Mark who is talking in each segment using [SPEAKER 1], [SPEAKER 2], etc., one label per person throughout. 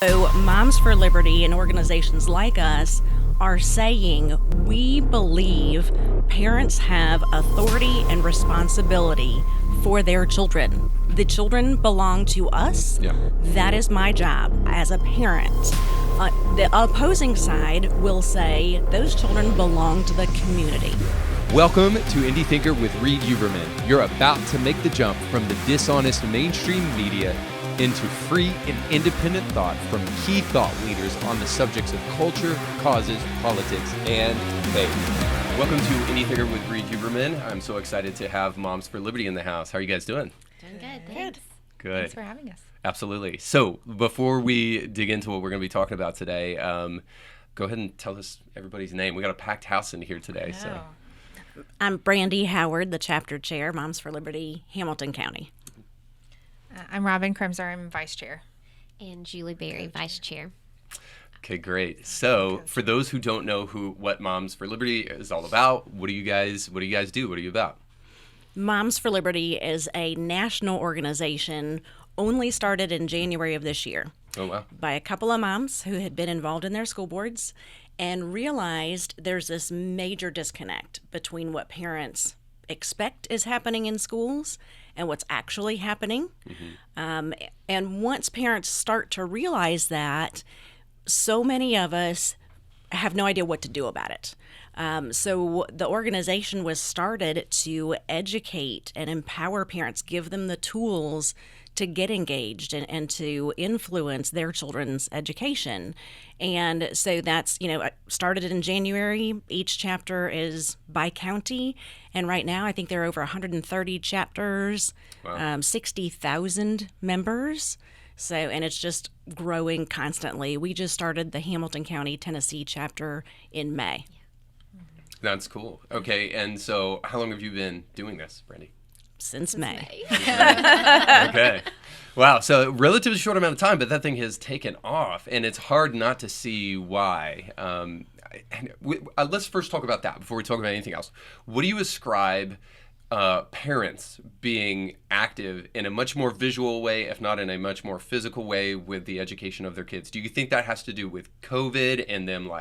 [SPEAKER 1] So, Moms for Liberty and organizations like us are saying we believe parents have authority and responsibility for their children. The children belong to us.
[SPEAKER 2] Yeah.
[SPEAKER 1] That is my job as a parent. The opposing side will say those children belong to the community.
[SPEAKER 2] Welcome to Indie Thinker with Reed Huberman. You're about to make the jump from the dishonest mainstream media into free and independent thought from key thought leaders on the subjects of culture, causes, politics, and faith. Welcome to Indie Thinker with Reed Huberman. I'm so excited to have Moms for Liberty in the house. How are you guys doing?
[SPEAKER 3] Doing good, thanks.
[SPEAKER 2] Good.
[SPEAKER 3] Thanks for having us.
[SPEAKER 2] Absolutely. So before we dig into what we're going to be talking about today, go ahead and tell us everybody's name. We got a packed house in here today. So
[SPEAKER 1] I'm Brandy Howard, the chapter chair, Moms for Liberty, Hamilton County.
[SPEAKER 3] I'm Robin Kremser. I'm vice chair.
[SPEAKER 4] And Julie Berry, vice chair.
[SPEAKER 2] Okay, great. So for those who don't know what Moms for Liberty is all about, what do you guys do? What are you about?
[SPEAKER 1] Moms for Liberty is a national organization only started in January of this year.
[SPEAKER 2] Oh, wow.
[SPEAKER 1] By a couple of moms who had been involved in their school boards and realized there's this major disconnect between what parents expect is happening in schools and what's actually happening. Mm-hmm. And once parents start to realize that, so many of us have no idea what to do about it. So the organization was started to educate and empower parents, give them the tools to get engaged and to influence their children's education. And so that's, started in January. Each chapter is by county. And right now, I think there are over 130 chapters,
[SPEAKER 2] Wow.
[SPEAKER 1] 60,000 members. So, and it's just growing constantly. We just started the Hamilton County, Tennessee chapter in May.
[SPEAKER 2] That's cool. Okay, and so how long have you been doing this, Brandy?
[SPEAKER 1] Since May.
[SPEAKER 2] Okay. Wow, so relatively short amount of time, but that thing has taken off, and it's hard not to see why. Let's first talk about that before we talk about anything else. What do you ascribe parents being active in a much more visual way, if not in a much more physical way, with the education of their kids? Do you think that has to do with COVID and them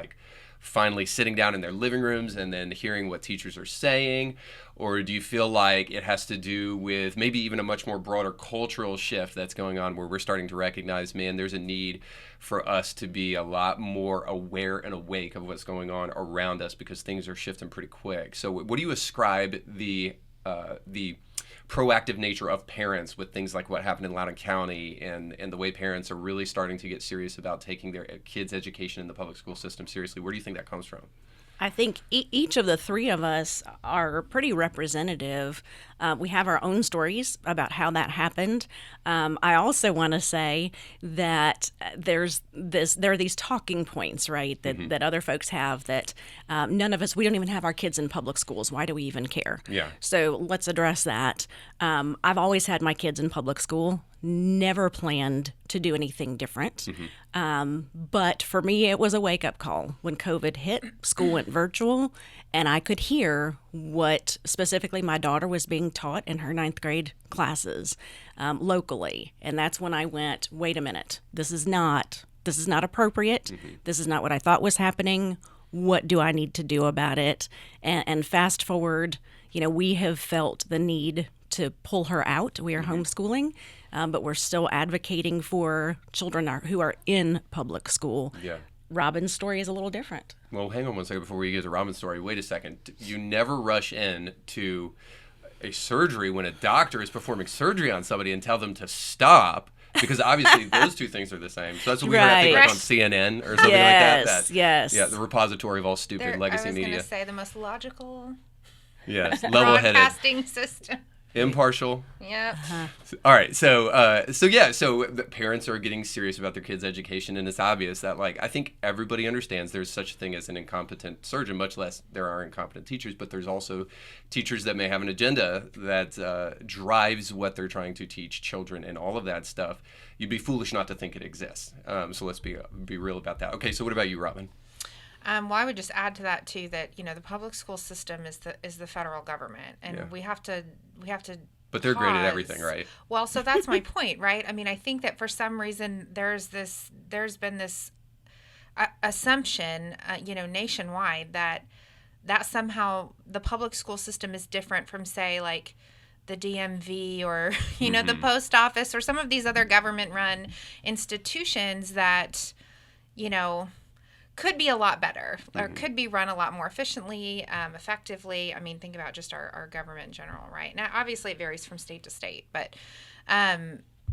[SPEAKER 2] finally sitting down in their living rooms and then hearing what teachers are saying? Or do you feel like it has to do with maybe even a much more broader cultural shift that's going on where we're starting to recognize, man, there's a need for us to be a lot more aware and awake of what's going on around us because things are shifting pretty quick. So what do you ascribe the proactive nature of parents with things like what happened in Loudoun County and the way parents are really starting to get serious about taking their kids' education in the public school system seriously? Where do you think that comes from?
[SPEAKER 1] I think each of the three of us are pretty representative. We have our own stories about how that happened. I also want to say that there are these talking points, right, that other folks have that none of us, we don't even have our kids in public schools. Why do we even care?
[SPEAKER 2] Yeah.
[SPEAKER 1] So let's address that. I've always had my kids in public school. Never planned to do anything different. But for me, it was a wake-up call. When COVID hit, school went virtual, and I could hear what specifically my daughter was being taught in her 9th grade classes locally. And that's when I went, wait a minute, this is not appropriate. This is not what I thought was happening. What do I need to do about it? And fast forward, we have felt the need to pull her out. We are homeschooling, but we're still advocating for children who are in public school.
[SPEAKER 2] Yeah.
[SPEAKER 1] Robin's story is a little different.
[SPEAKER 2] Well, hang on one second before we get to Robin's story. Wait a second. You never rush in to a surgery when a doctor is performing surgery on somebody and tell them to stop, because obviously those two things are the same. So that's what we heard, I think, on CNN or something like that.
[SPEAKER 1] Yes.
[SPEAKER 2] Yeah, the repository of all stupid legacy media.
[SPEAKER 3] I was going to say the most logical
[SPEAKER 2] level-headed,
[SPEAKER 3] broadcasting system.
[SPEAKER 2] impartial.
[SPEAKER 3] Yep.
[SPEAKER 2] All right, so the parents are getting serious about their kids' education, and it's obvious that I think everybody understands there's such a thing as an incompetent surgeon, much less there are incompetent teachers, but there's also teachers that may have an agenda that drives what they're trying to teach children and all of that stuff. You'd be foolish not to think it exists. So let's be real about that. Okay, so what about you, Robin?
[SPEAKER 3] Well, I would just add to that too that the public school system is the federal government, and we have to
[SPEAKER 2] But they're great at
[SPEAKER 3] because-
[SPEAKER 2] everything, right?
[SPEAKER 3] Well, so that's my point, right? I mean, I think that for some reason there's been this assumption, nationwide that somehow the public school system is different from, say, like the DMV or, the post office or some of these other government-run institutions that, could be a lot better or could be run a lot more efficiently, effectively. I mean, think about just our government in general, right? Now, obviously, it varies from state to state, but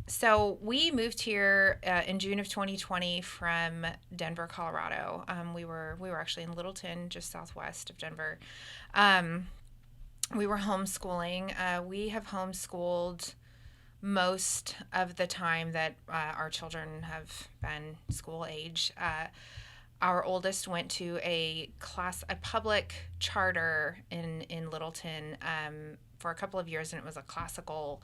[SPEAKER 3] so we moved here in June of 2020 from Denver, Colorado. We were actually in Littleton, just southwest of Denver. We were homeschooling. We have homeschooled most of the time that our children have been school age. Our oldest went to a public charter in Littleton for a couple of years, and it was a classical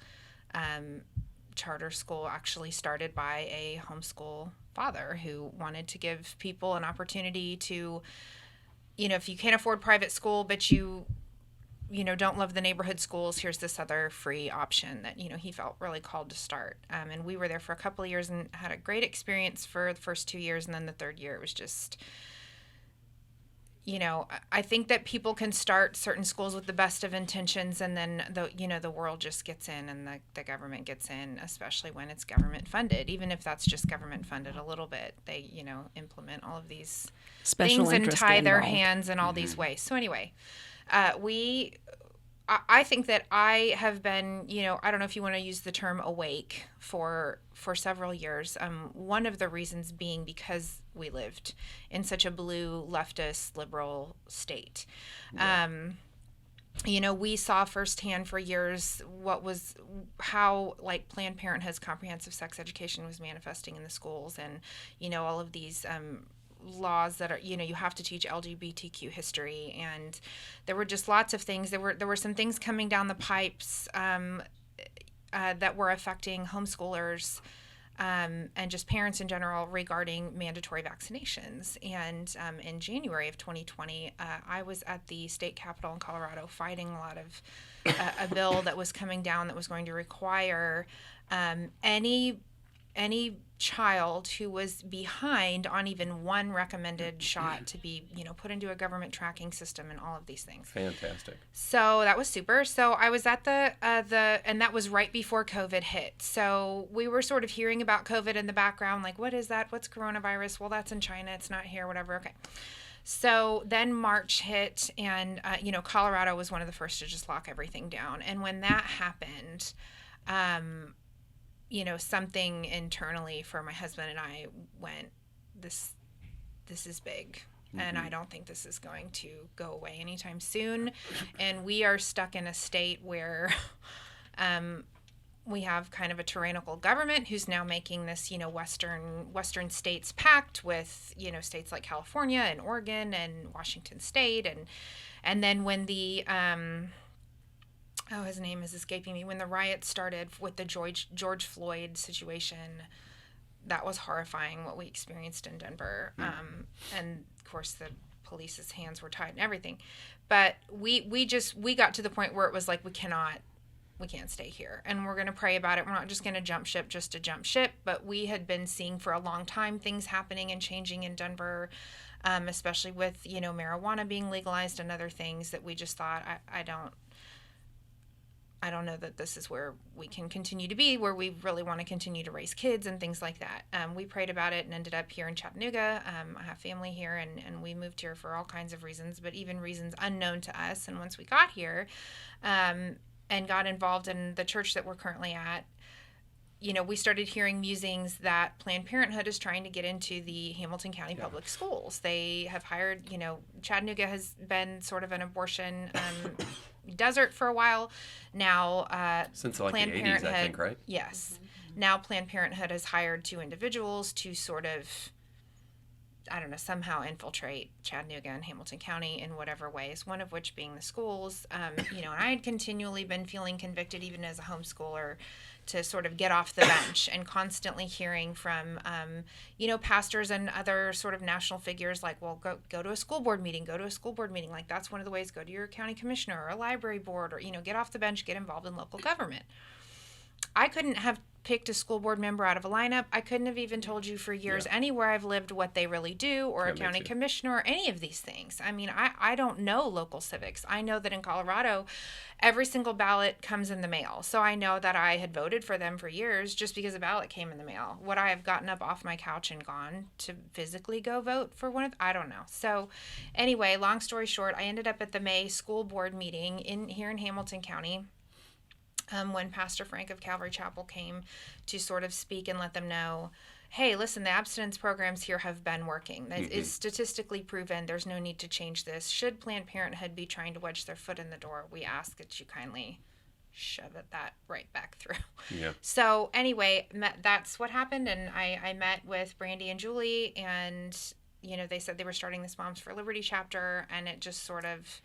[SPEAKER 3] charter school, actually started by a homeschool father who wanted to give people an opportunity to, if you can't afford private school, but you don't love the neighborhood schools, here's this other free option that, he felt really called to start. And we were there for a couple of years and had a great experience for the first 2 years. And then the third year, it was just, I think that people can start certain schools with the best of intentions, and then the world just gets in and the government gets in, especially when it's government funded. Even if that's just government funded a little bit, they, implement all of these
[SPEAKER 1] Special
[SPEAKER 3] things and
[SPEAKER 1] interest
[SPEAKER 3] tie their
[SPEAKER 1] involved.
[SPEAKER 3] hands in all these ways. So anyway, I think that I have been, I don't know if you want to use the term awake for several years. One of the reasons being because we lived in such a blue, leftist, liberal state.
[SPEAKER 2] Yeah.
[SPEAKER 3] We saw firsthand for years how like Planned Parenthood's comprehensive sex education was manifesting in the schools, and, all of these laws that are, you have to teach LGBTQ history, and there were just lots of things. There were some things coming down the pipes that were affecting homeschoolers and just parents in general regarding mandatory vaccinations. And in January of 2020, I was at the state capitol in Colorado fighting a lot of a bill that was coming down that was going to require any child who was behind on even one recommended shot to be, put into a government tracking system and all of these things.
[SPEAKER 2] Fantastic.
[SPEAKER 3] So that was super. So I was at and that was right before COVID hit. So we were sort of hearing about COVID in the background, like, what is that? What's coronavirus? Well, that's in China. It's not here, whatever. Okay. So then March hit, and, Colorado was one of the first to just lock everything down. And when that happened, something internally for my husband and I went, this is big. And I don't think this is going to go away anytime soon. And we are stuck in a state where we have kind of a tyrannical government who's now making this, Western states pact with, states like California and Oregon and Washington State. And then when the his name is escaping me. When the riots started with the George Floyd situation, that was horrifying what we experienced in Denver. And of course the police's hands were tied and everything. But we got to the point where it was like, we can't stay here, and we're going to pray about it. We're not just going to jump ship just to jump ship. But we had been seeing for a long time things happening and changing in Denver, especially with, marijuana being legalized and other things that we just thought, I don't know that this is where we can continue to be, where we really want to continue to raise kids and things like that. We prayed about it and ended up here in Chattanooga. I have family here, and we moved here for all kinds of reasons, but even reasons unknown to us. And once we got here and got involved in the church that we're currently at, we started hearing musings that Planned Parenthood is trying to get into the Hamilton County Public Schools. They have hired, Chattanooga has been sort of an abortion desert for a while now.
[SPEAKER 2] Since like
[SPEAKER 3] Planned
[SPEAKER 2] the 80s,
[SPEAKER 3] Parenthood,
[SPEAKER 2] I think, right?
[SPEAKER 3] Yes. Now Planned Parenthood has hired 2 individuals to sort of I don't know, somehow infiltrate Chattanooga and Hamilton County in whatever ways, one of which being the schools. And I had continually been feeling convicted, even as a homeschooler, to sort of get off the bench, and constantly hearing from, pastors and other sort of national figures like, well, go to a school board meeting, Like, that's one of the ways. Go to your county commissioner or a library board, or, get off the bench, get involved in local government. I couldn't have picked a school board member out of a lineup. I couldn't have even told you for years anywhere I've lived what they really do, or a county commissioner, or any of these things. I mean, I don't know local civics. I know that in Colorado, every single ballot comes in the mail. So I know that I had voted for them for years just because a ballot came in the mail. Would I have gotten up off my couch and gone to physically go vote for one of them? I don't know. So anyway, long story short, I ended up at the May school board meeting here in Hamilton County. When Pastor Frank of Calvary Chapel came to sort of speak and let them know, hey, listen, the abstinence programs here have been working. That is statistically proven. There's no need to change this. Should Planned Parenthood be trying to wedge their foot in the door, we ask that you kindly shove that right back through. Yeah. So anyway, that's what happened, and I met with Brandy and Julie, and they said they were starting this Moms for Liberty chapter, and it just sort of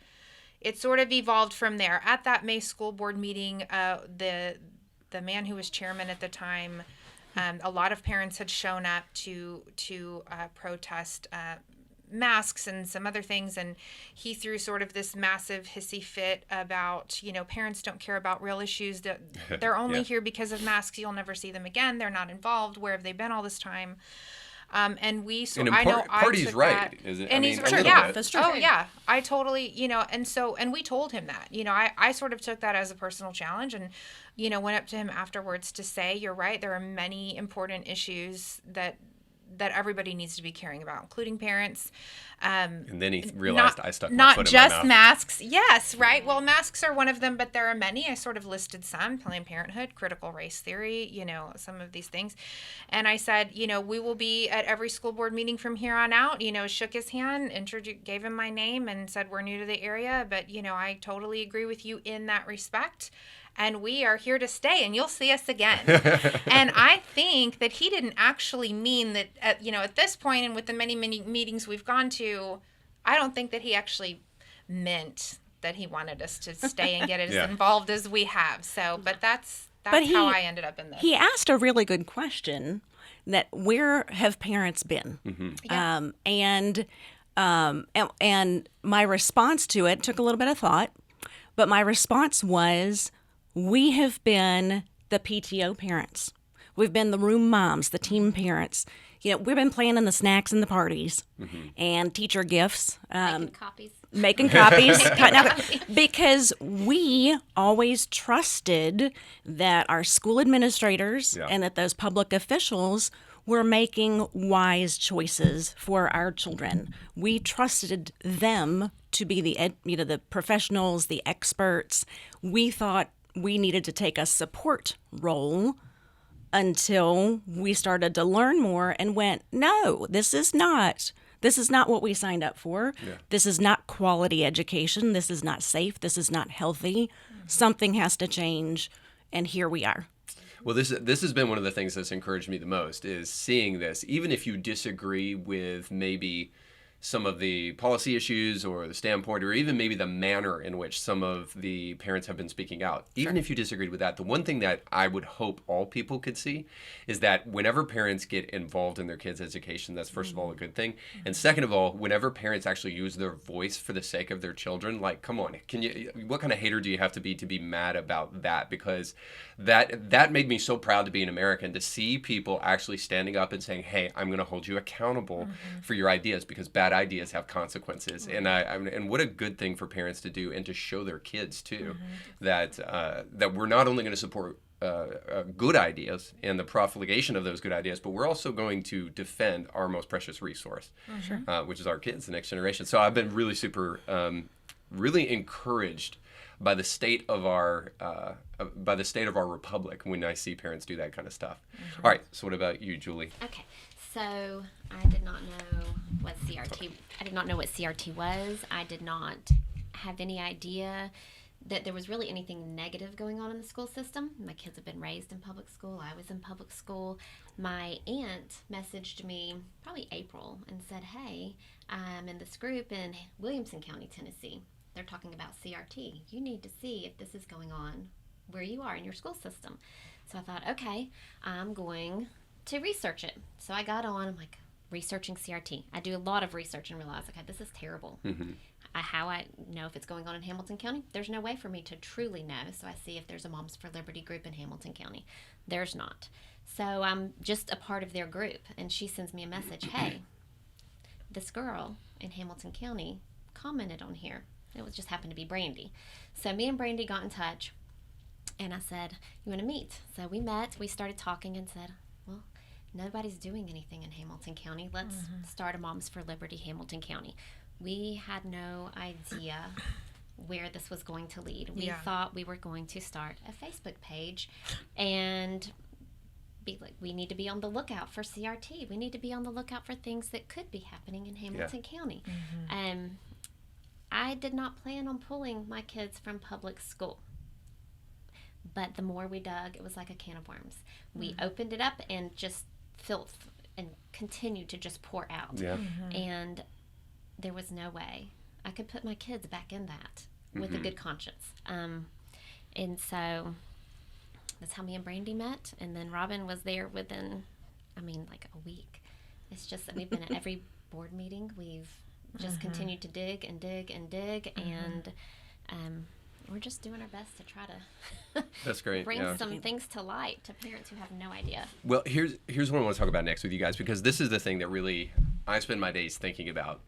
[SPEAKER 3] evolved from there. At that May school board meeting, the man who was chairman at the time, a lot of parents had shown up to protest masks and some other things, and he threw sort of this massive hissy fit about, parents don't care about real issues, that they're only here because of masks. You'll never see them again. They're not involved. Where have they been all this time? And we, so I know
[SPEAKER 2] Party's right,
[SPEAKER 3] that,
[SPEAKER 2] is it?
[SPEAKER 3] And
[SPEAKER 2] he's
[SPEAKER 3] right, yeah,
[SPEAKER 1] that's true.
[SPEAKER 3] Oh yeah, I totally, and we told him that, I sort of took that as a personal challenge, and, went up to him afterwards to say, you're right, there are many important issues that everybody needs to be caring about, including parents.
[SPEAKER 2] And then he realized I stuck my foot in my mouth.
[SPEAKER 3] Not just masks. Yes, right. Well, masks are one of them, but there are many. I sort of listed some: Planned Parenthood, critical race theory, some of these things. And I said, we will be at every school board meeting from here on out. Shook his hand, gave him my name, and said, we're new to the area, but, I totally agree with you in that respect. And we are here to stay, and you'll see us again. And I think that he didn't actually mean that, at this point, and with the many, many meetings we've gone to, I don't think that he actually meant that he wanted us to stay and get as involved as we have. So, but that's how I ended up in this.
[SPEAKER 1] He asked a really good question, that where have parents been? Mm-hmm. Yeah. And my response to it took a little bit of thought, but my response was, we have been the PTO parents. We've been the room moms, the team parents. We've been planning the snacks and the parties, and teacher gifts. Making copies. Because we always trusted that our school administrators and that those public officials were making wise choices for our children. We trusted them to be the professionals, the experts. We thought we needed to take a support role until we started to learn more and went, no, this is not what we signed up for. Yeah. This is not quality education. This is not safe. This is not healthy. Something has to change, and here we are.
[SPEAKER 2] Well, this has been one of the things that's encouraged me the most, is seeing this. Even if you disagree with maybe some of the policy issues or the standpoint, or even maybe the manner in which some of the parents have been speaking out. Even if you disagreed with that, the one thing that I would hope all people could see is that whenever parents get involved in their kids' education, that's first of all a good thing. And second of all, whenever parents actually use their voice for the sake of their children, like, come on, what kind of hater do you have to be mad about that? Because that made me so proud to be an American, to see people actually standing up and saying, hey, I'm going to hold you accountable for your ideas, because bad ideas have consequences. And what a good thing for parents to do, and to show their kids too, that we're not only going to support good ideas and the profligation of those good ideas, but we're also going to defend our most precious resource, which is our kids, the next generation. So I've been really really encouraged by the state of our republic when I see parents do that kind of stuff. All right. So what about you, Julie?
[SPEAKER 4] Okay. So I did not know what CRT. I did not know what CRT was. I did not have any idea that there was really anything negative going on in the school system. My kids have been raised in public school. I was in public school. My aunt messaged me probably April and said, hey, I'm in this group in Williamson County, Tennessee. They're talking about CRT. You need to see if this is going on where you are in your school system. So I thought, okay, I'm going to research it. So I got on, I'm like, researching CRT. I do a lot of research and realize, okay, this is terrible. How I know if it's going on in Hamilton County? There's no way for me to truly know. So I see if there's a Moms for Liberty group in Hamilton County. There's not. So I'm just a part of their group. And she sends me a message, hey, this girl in Hamilton County commented on here. It was just happened to be Brandy. So me and Brandy got in touch. And I said, you want to meet? So we met. We started talking and said, well, nobody's doing anything in Hamilton County. Let's start a Moms for Liberty Hamilton County. We had no idea where this was going to lead. We thought we were going to start a Facebook page and be like, we need to be on the lookout for CRT. We need to be on the lookout for things that could be happening in Hamilton County. I did not plan on pulling my kids from public school. But the more we dug, it was like a can of worms. We opened it up and just filth and continued to just pour out. And there was no way I could put my kids back in that with a good conscience. And so that's how me and Brandy met. And then Robin was there within, like a week. It's just that we've been at every board meeting. We've just continued to dig and dig and dig. And we're just doing our best to try to
[SPEAKER 2] That's great.
[SPEAKER 4] bring some things to light to parents who have no idea.
[SPEAKER 2] Well, here's what I want to talk about next with you guys, because this is the thing that really I spend my days thinking about,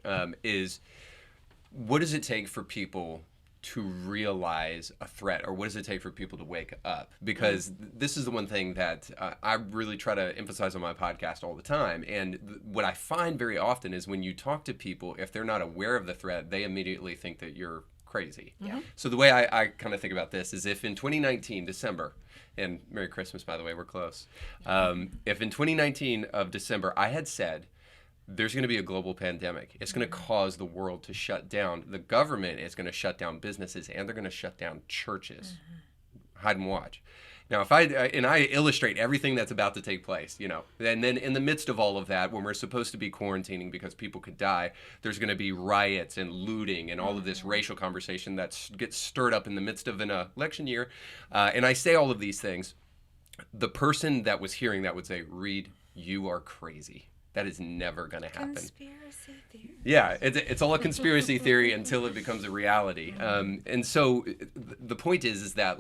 [SPEAKER 2] is what does it take for people to realize a threat, or what does it take for people to wake up? Because this is the one thing that I really try to emphasize on my podcast all the time. And what I find very often is when you talk to people, if they're not aware of the threat, they immediately think that you're crazy. So the way I kind of think about this is, if in 2019, December, and Merry Christmas, by the way, we're close. If in 2019 of December, I had said, there's going to be a global pandemic. It's going to cause the world to shut down. The government is going to shut down businesses, and they're going to shut down churches. Hide and watch. Now, if I illustrate everything that's about to take place, and then in the midst of all of that, when we're supposed to be quarantining because people could die, there's going to be riots and looting and all of this racial conversation that gets stirred up in the midst of an election year. And I say all of these things. The person that was hearing that would say, Reed, you are crazy. That is never going to happen.
[SPEAKER 3] Conspiracy theory.
[SPEAKER 2] Yeah, it's all a conspiracy theory until it becomes a reality. And so the point is that,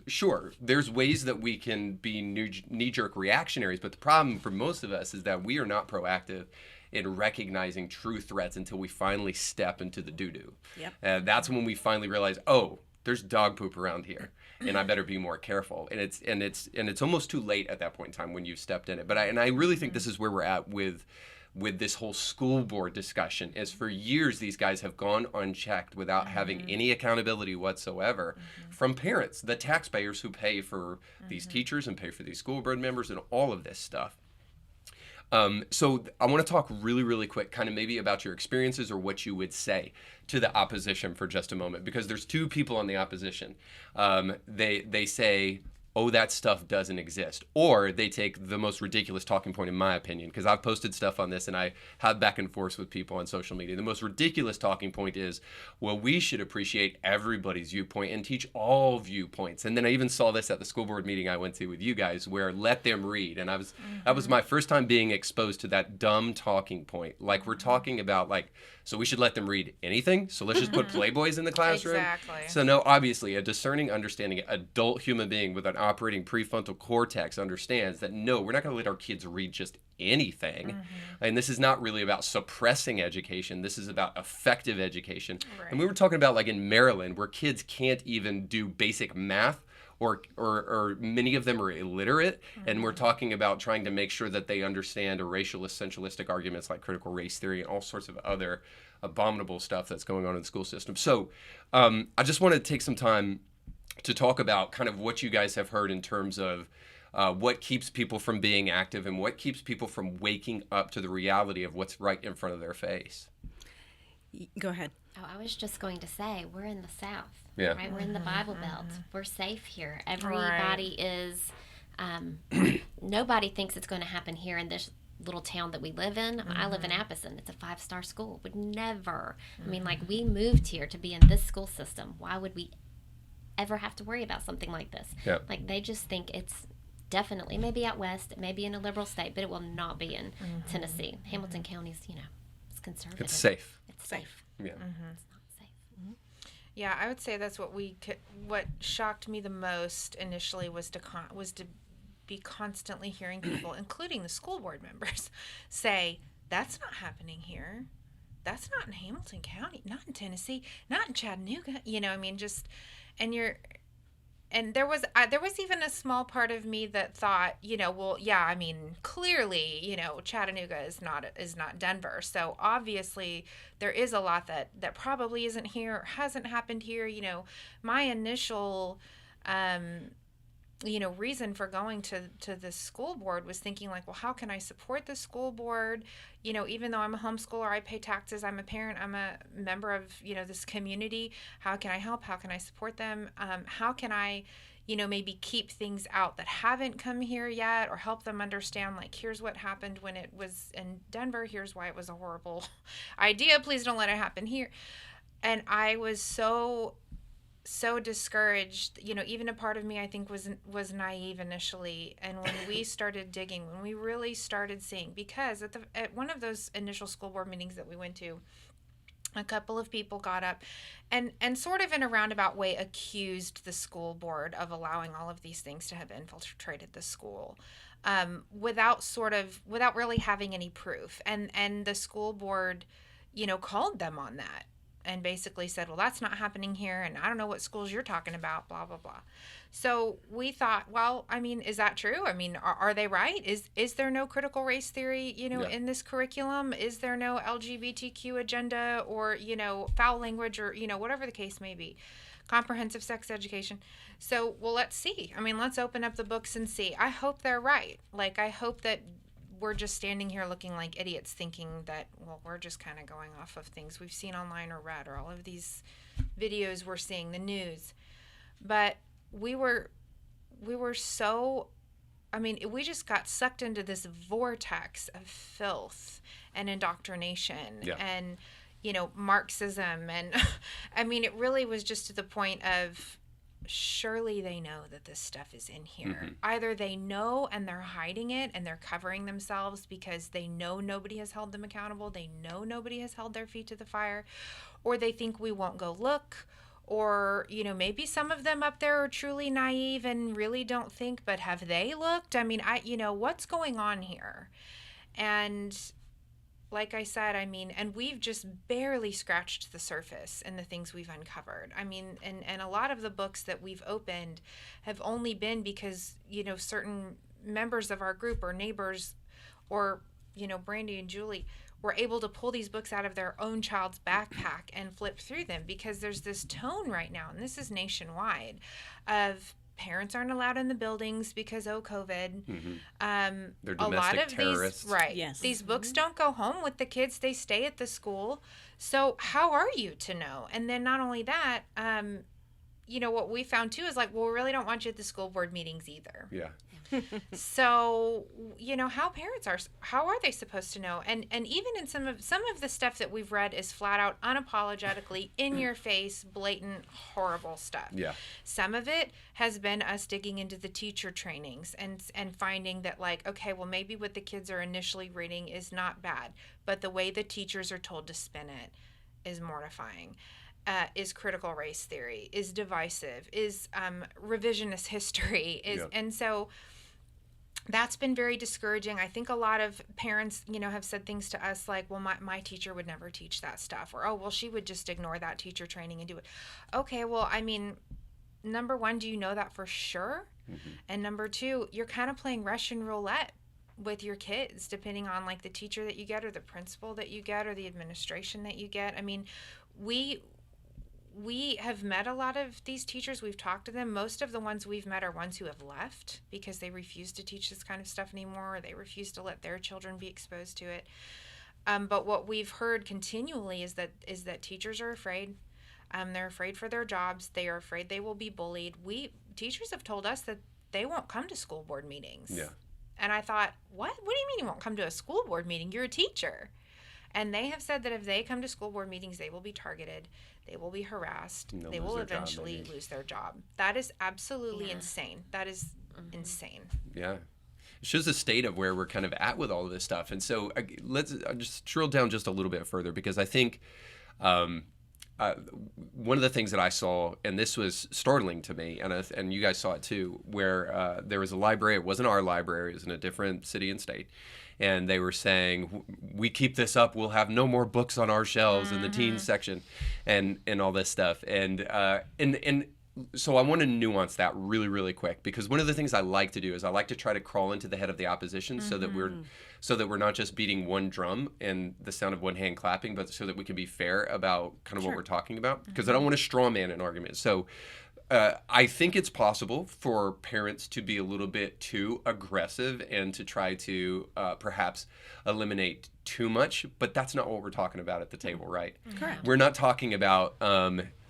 [SPEAKER 2] sure, there's ways that we can be knee-jerk reactionaries, but the problem for most of us is that we are not proactive in recognizing true threats until we finally step into the doo-doo. That's when we finally realize, oh, there's dog poop around here, and I better be more careful. And it's almost too late at that point in time when you've stepped in it. But I really think this is where we're at with this whole school board discussion. Is for years these guys have gone unchecked without having any accountability whatsoever from parents, the taxpayers who pay for these teachers and pay for these school board members and all of this stuff. So I want to talk really, really quick, kind of maybe about your experiences or what you would say to the opposition for just a moment, because there's two people on the opposition. They say, oh, that stuff doesn't exist. Or they take the most ridiculous talking point, in my opinion, because I've posted stuff on this and I have back and forth with people on social media. The most ridiculous talking point is, well, we should appreciate everybody's viewpoint and teach all viewpoints. And then I even saw this at the school board meeting I went to with you guys, where let them read. And that was my first time being exposed to that dumb talking point. Like, we're talking about, so we should let them read anything? So let's just put Playboys in the classroom?
[SPEAKER 3] Exactly.
[SPEAKER 2] So no, obviously, a discerning, understanding, adult human being with an operating prefrontal cortex understands that, no, we're not going to let our kids read just anything. And this is not really about suppressing education. This is about effective education. Right. And we were talking about, in Maryland, where kids can't even do basic math, or many of them are illiterate, and we're talking about trying to make sure that they understand a racialist, essentialistic arguments like critical race theory and all sorts of other abominable stuff that's going on in the school system. So I just want to take some time to talk about kind of what you guys have heard in terms of what keeps people from being active and what keeps people from waking up to the reality of what's right in front of their face.
[SPEAKER 1] Go ahead.
[SPEAKER 4] Oh, I was just going to say, we're in the South,
[SPEAKER 2] Yeah.
[SPEAKER 4] right? We're in the Bible Belt. We're safe here.
[SPEAKER 3] Right.
[SPEAKER 4] Everybody is, nobody thinks it's going to happen here in this little town that we live in. I live in Appleton. It's a 5-star school. Would never. I mean, like, we moved here to be in this school system. Why would we ever have to worry about something like this?
[SPEAKER 2] Yeah.
[SPEAKER 4] Like, they just think it's definitely, maybe out west, it may be in a liberal state, but it will not be in Tennessee. Hamilton County's, it's conservative.
[SPEAKER 2] It's safe.
[SPEAKER 4] It's safe.
[SPEAKER 2] Yeah.
[SPEAKER 4] It's not safe.
[SPEAKER 3] Yeah, I would say that's what shocked me the most initially was to be constantly hearing people, including the school board members, say, "That's not happening here. That's not in Hamilton County, not in Tennessee, not in Chattanooga." And there was even a small part of me that thought, well, yeah, I mean, clearly, Chattanooga is not Denver. So obviously there is a lot that probably isn't here or hasn't happened here. My initial reason for going to the school board was thinking like, well, how can I support the school board? Even though I'm a homeschooler, I pay taxes, I'm a parent, I'm a member of, this community. How can I help? How can I support them? How can I, maybe keep things out that haven't come here yet, or help them understand, like, here's what happened when it was in Denver. Here's why it was a horrible idea. Please don't let it happen here. And I was so discouraged. Even a part of me, I think, was naive initially. And when we started digging, when we really started seeing, because at one of those initial school board meetings that we went to, a couple of people got up and sort of in a roundabout way accused the school board of allowing all of these things to have infiltrated the school, without really having any proof. And the school board, called them on that, and basically said, well, that's not happening here, and I don't know what schools you're talking about, blah, blah, blah. So we thought, well, I mean, is that true? I mean, are they right? Is there no critical race theory, in this curriculum? Is there no LGBTQ agenda, or, foul language, or, whatever the case may be, comprehensive sex education? So, well, let's see. I mean, let's open up the books and see. I hope they're right. Like, I hope that we're just standing here looking like idiots thinking that, well, we're just kind of going off of things we've seen online or read, or all of these videos we're seeing, the news. But we were so, I mean, we just got sucked into this vortex of filth and indoctrination and, Marxism. And I mean, it really was just to the point of, surely they know that this stuff is in here. Either they know and they're hiding it and they're covering themselves because they know nobody has held them accountable. They know nobody has held their feet to the fire, or they think we won't go look, or, maybe some of them up there are truly naive and really don't think, but have they looked? I mean, what's going on here? And like I said, I mean, and we've just barely scratched the surface in the things we've uncovered. I mean, and a lot of the books that we've opened have only been because, certain members of our group or neighbors or, Brandy and Julie were able to pull these books out of their own child's backpack and flip through them, because there's this tone right now, and this is nationwide, of parents aren't allowed in the buildings because COVID.
[SPEAKER 2] They're domestic
[SPEAKER 3] a lot of
[SPEAKER 2] terrorists.
[SPEAKER 3] These, right?
[SPEAKER 1] Yes.
[SPEAKER 3] These books don't go home with the kids; they stay at the school. So how are you to know? And then not only that, what we found too is like, well, we really don't want you at the school board meetings either.
[SPEAKER 2] Yeah.
[SPEAKER 3] So, how are they supposed to know? And even in some of the stuff that we've read is flat out unapologetically in your face, blatant, horrible stuff.
[SPEAKER 2] Yeah.
[SPEAKER 3] Some of it has been us digging into the teacher trainings and finding that, like, okay, well, maybe what the kids are initially reading is not bad, but the way the teachers are told to spin it is mortifying. Is critical race theory, is divisive, is revisionist history, and so that's been very discouraging. I think a lot of parents, have said things to us like, well, my teacher would never teach that stuff, or, oh, well, she would just ignore that teacher training and do it. Okay, well, I mean, number one, do you know that for sure? And number two, you're kind of playing Russian roulette with your kids, depending on like the teacher that you get, or the principal that you get, or the administration that you get. I mean, we have met a lot of these teachers. We've talked to them. Most of the ones we've met are ones who have left because they refuse to teach this kind of stuff anymore, or they refuse to let their children be exposed to it. But what we've heard continually is that teachers are afraid. They're afraid for their jobs. They are afraid they will be bullied. Teachers have told us that they won't come to school board meetings.
[SPEAKER 2] Yeah.
[SPEAKER 3] And I thought, what? What do you mean you won't come to a school board meeting? You're a teacher. And they have said that if they come to school board meetings, they will be targeted, they will be harassed, they will eventually lose their job. That is absolutely insane. That is insane.
[SPEAKER 2] Yeah. It shows the state of where we're kind of at with all of this stuff. And so let's just drill down just a little bit further, because I think one of the things that I saw, and this was startling to me, and you guys saw it too, where there was a library. It wasn't our library. It was in a different city and state. And they were saying, we keep this up, we'll have no more books on our shelves in the teens section and all this stuff. And so I want to nuance that really, really quick, because one of the things I like to do is I like to try to crawl into the head of the opposition so that we're not just beating one drum and the sound of one hand clapping, but so that we can be fair about kind of what we're talking about, because I don't want to straw man an argument. So I think it's possible for parents to be a little bit too aggressive and to try to perhaps eliminate too much, but that's not what we're talking about at the table, right?
[SPEAKER 1] Correct.
[SPEAKER 2] We're not talking about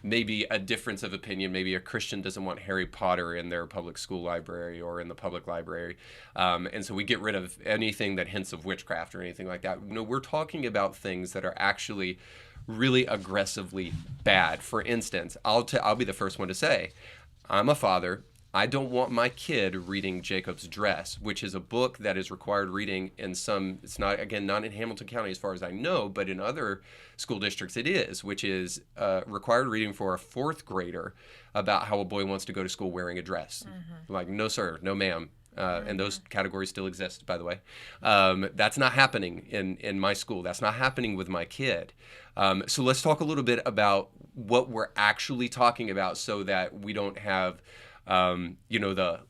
[SPEAKER 2] maybe a difference of opinion. Maybe a Christian doesn't want Harry Potter in their public school library or in the public library. And so we get rid of anything that hints of witchcraft or anything like that. No, we're talking about things that are actually really aggressively bad. For instance, I'll be the first one to say, I'm a father. I don't want my kid reading Jacob's Dress, which is a book that is required reading in some, it's not, again, not in Hamilton County as far as I know, but in other school districts it is, which is required reading for a fourth grader about how a boy wants to go to school wearing a dress. Like, no sir, no ma'am. And those categories still exist, by the way. That's not happening in my school. That's not happening with my kid. So let's talk a little bit about what we're actually talking about, so that we don't have, the